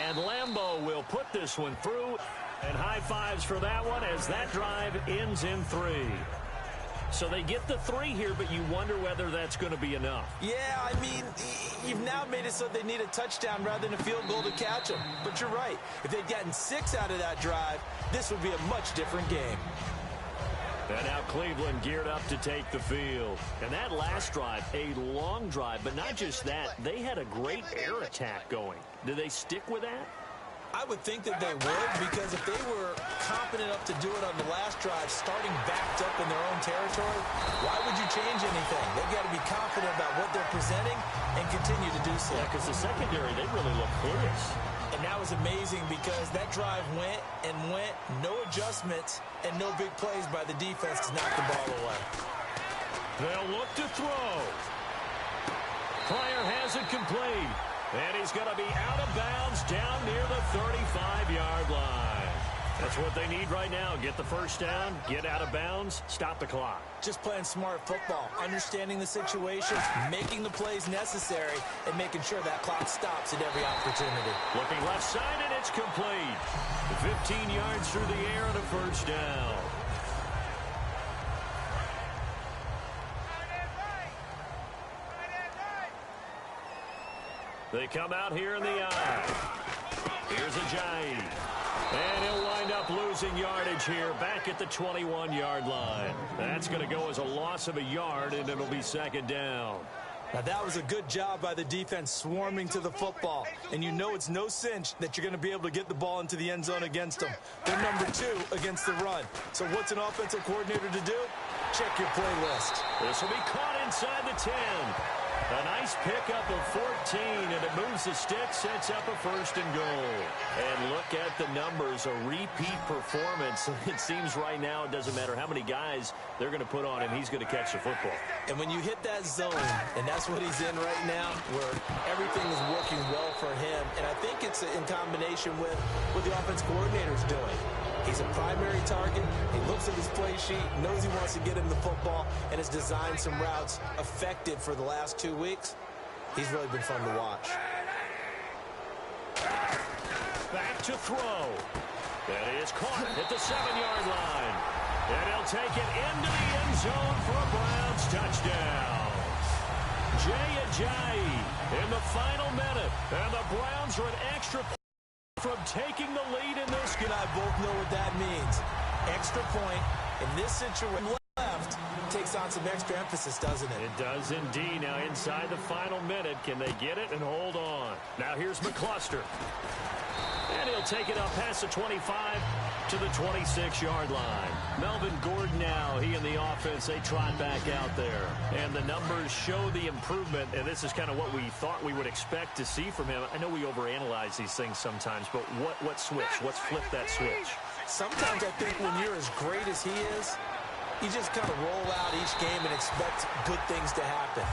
And Lambeau will put this one through. And high fives for that one as that drive ends in 3. So they get the 3 here, but you wonder whether that's going to be enough. Yeah, I mean, you've now made it so they need a touchdown rather than a field goal to catch them. But you're right. If they'd gotten 6 out of that drive, this would be a much different game. And now Cleveland geared up to take the field. And that last drive, a long drive, but not just that. They had a great air attack going. Do they stick with that? I would think that they would, because if they were confident enough to do it on the last drive, starting backed up in their own territory, why would you change anything? They've got to be confident about what they're presenting and continue to do so. Yeah, because the secondary, they really look clueless. And that was amazing because that drive went and went, no adjustments, and no big plays by the defense to knock the ball away. They'll look to throw. Pryor has it complete. And he's going to be out of bounds down near the 35-yard line. That's what they need right now. Get the first down, get out of bounds, stop the clock. Just playing smart football, understanding the situation, making the plays necessary, and making sure that clock stops at every opportunity. Looking left side, and it's complete. 15 yards through the air and a first down. They come out here in the eye. Here's Ajayi. And he'll wind up losing yardage here back at the 21-yard line. That's going to go as a loss of a yard, and it'll be second down. Now, that was a good job by the defense swarming to the football. And you know it's no cinch that you're going to be able to get the ball into the end zone against them. They're number 2 against the run. So what's an offensive coordinator to do? Check your playlist. This will be caught inside the 10. A nice pickup of 14, and it moves the stick, sets up a first and goal. And look at the numbers, a repeat performance. It seems right now it doesn't matter how many guys they're going to put on him, he's going to catch the football. And when you hit that zone, and that's what he's in right now, where everything is working well for him, and I think it's in combination with what the offense coordinator's doing. He's a primary target. He looks at his play sheet, knows he wants to get him the football, and has designed some routes effective for the last 2 weeks. He's really been fun to watch. Back to throw. That is caught at the 7-yard line. And he'll take it into the end zone for a Browns touchdown. Jay Ajayi in the final minute. And the Browns are an extra point from taking the lead in this game. You and I both know what that means. Extra point in this situation left takes on some extra emphasis, doesn't it? It does indeed. Now inside the final minute, can they get it and hold on? Now here's McCluster. And he'll take it up past the 25 to the 26-yard line. Melvin Gordon now, he and the offense, they trot back out there. And the numbers show the improvement, and this is kind of what we thought we would expect to see from him. I know we overanalyze these things sometimes, but what switch? What's flipped that switch? Sometimes I think when you're as great as he is, you just kind of roll out each game and expect good things to happen.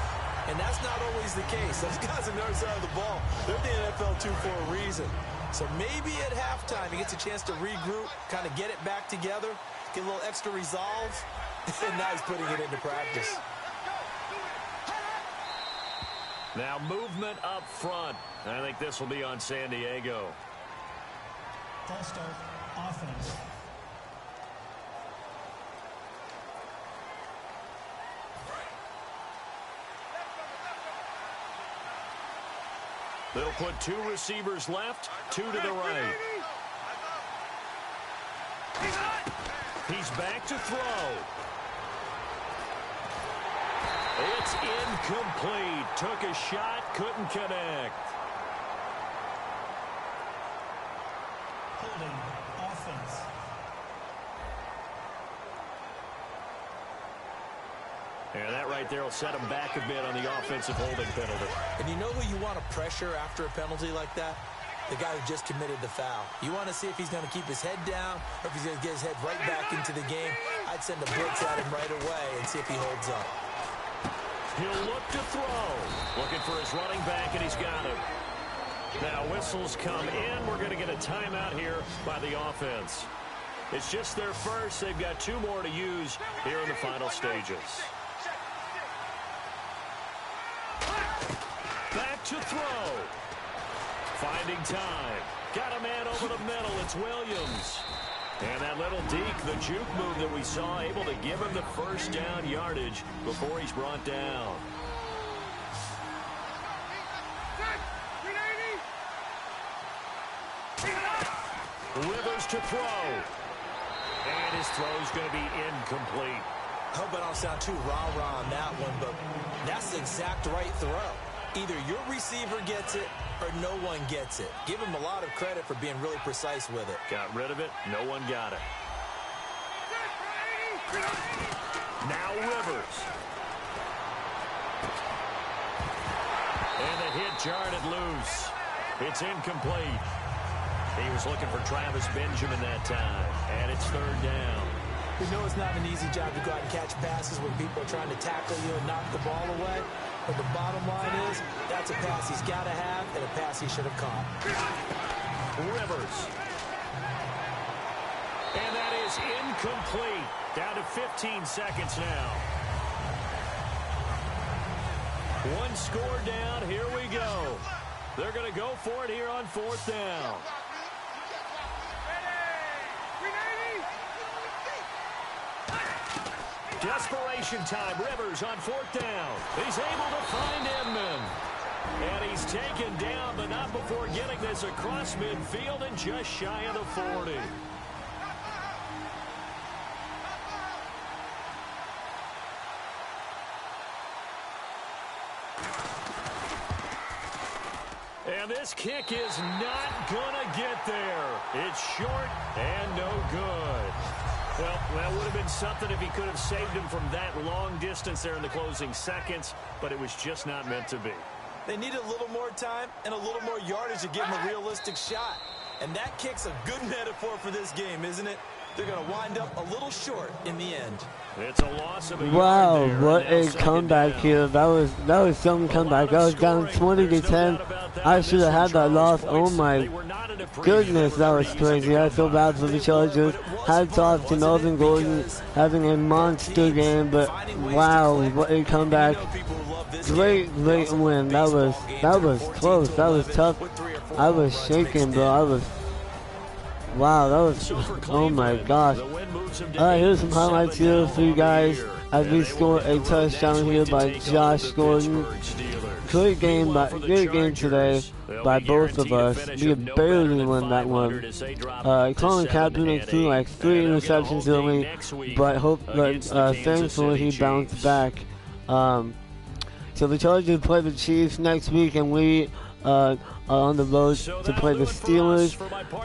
And that's not always the case. Those guys on the other side of the ball, they're the NFL 2 for a reason. So maybe at halftime he gets a chance to regroup, kind of get it back together, get a little extra resolve, and now he's putting it into practice. Now movement up front. I think this will be on San Diego. False start, offense. They'll put 2 receivers left, 2 to the right. He's back to throw. It's incomplete. Took a shot, couldn't connect. Holding, offense. And that right there will set him back a bit on the offensive holding penalty. And you know who you want to pressure after a penalty like that? The guy who just committed the foul. You want to see if he's going to keep his head down or if he's going to get his head right back into the game. I'd send a blitz at him right away and see if he holds up. He'll look to throw. Looking for his running back, and he's got him. Now whistles come in. We're going to get a timeout here by the offense. It's just their first. They've got 2 more to use here in the final stages. Back to throw. Finding time. Got a man over the middle. It's Williams. And that little deke, the juke move that we saw, able to give him the first down yardage before he's brought down. Rivers to throw. And his throw's going to be incomplete. I hope I don't sound too rah-rah on that one, but that's the exact right throw. Either your receiver gets it or no one gets it. Give him a lot of credit for being really precise with it. Got rid of it. No one got it. Now Rivers. And the hit jarred loose. It's incomplete. He was looking for Travis Benjamin that time. And it's 3rd down. We know it's not an easy job to go out and catch passes when people are trying to tackle you and knock the ball away. But the bottom line is, that's a pass he's got to have and a pass he should have caught. Rivers. is incomplete. Down to 15 seconds now. One score down. Here we go. They're going to go for it here on 4th down. Desperation time. Rivers on 4th down. He's able to find Inman. And he's taken down, but not before getting this across midfield and just shy of the 40. And this kick is not going to get there. It's short and no good. Well, that would have been something if he could have saved him from that long distance there in the closing seconds, but it was just not meant to be. They needed a little more time and a little more yardage to give him a realistic shot. And that kick's a good metaphor for this game, isn't it? They're going to wind up a little short in the end. It's a loss of a wow, yard there. what a comeback here. That was some comeback. I was down 20-10. I should have had that loss. Oh my goodness, that was crazy. I feel bad for the Chargers. Hats off to Melvin Gordon having a monster game, but wow, what a comeback. Great win. That was close. That was tough. I was shaking, bro. Wow, that was, oh my gosh. Alright, here's some highlights here for you guys as we score a touchdown here by Josh Gordon. Great game today by both of us. We barely won that one. Colin Kaepernick threw like 3 interceptions early, but thankfully he bounced back. So the Chargers play the Chiefs next week, and we are on the road to play the Steelers.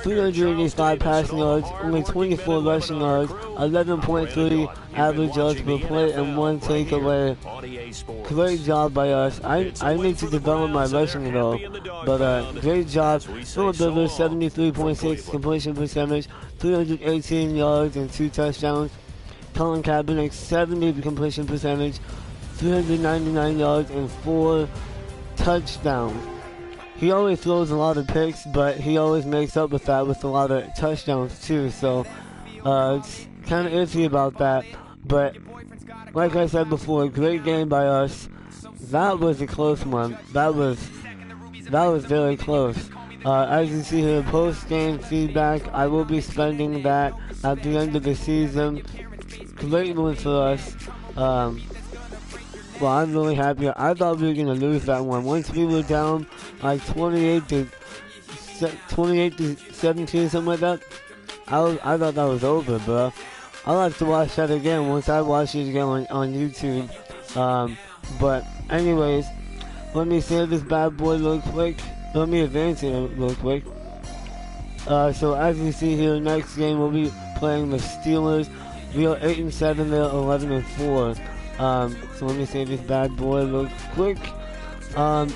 385 passing yards, only 24 rushing yards, 11.3 average yards per play, and 1 takeaway. Great job by us. I need to develop my rushing though, but great job. Philip Rivers, 73.6 completion percentage, 318 yards and 2 touchdowns. Colin Kaepernick, 70 completion percentage, 399 yards and 4 touchdowns. He always throws a lot of picks, but he always makes up with that with a lot of touchdowns too. So it's kind of iffy about that. But like I said before, great game by us. That was a close one. That was very close. As you see here, post-game feedback. I will be spending that at the end of the season. Great one for us. Well, I'm really happy. I thought we were gonna lose that one. Once we were down like 28 to 17, something like that. I thought that was over, bro. I'll have to watch that again once I watch it again on YouTube. But anyways, let me save this bad boy real quick. Let me advance it real quick. So as you see here, next game we'll be playing the Steelers. We are 8-7. They're 11-4. So let me save this bad boy real quick.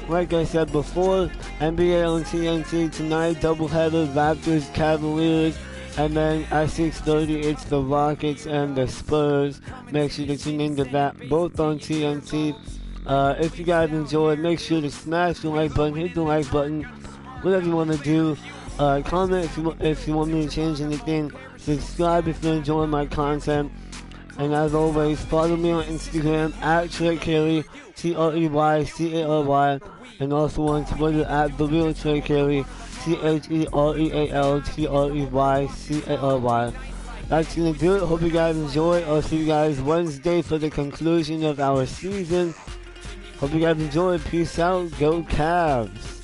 Like I said before, NBA on TNT tonight, doubleheader, Raptors, Cavaliers, and then at 6:30 it's the Rockets and the Spurs. Make sure to tune into that, both on TNT. If you guys enjoyed, make sure to smash the like button, hit the like button, whatever you want to do. Comment if you want me to change anything. Subscribe if you're enjoying my content. And as always, follow me on Instagram at Trey Carey, TreyCary, and also on Twitter at TheRealTreyCary, TheRealTreyCary. That's gonna do it. Hope you guys enjoy. I'll see you guys Wednesday for the conclusion of our season. Hope you guys enjoy. Peace out. Go Cavs.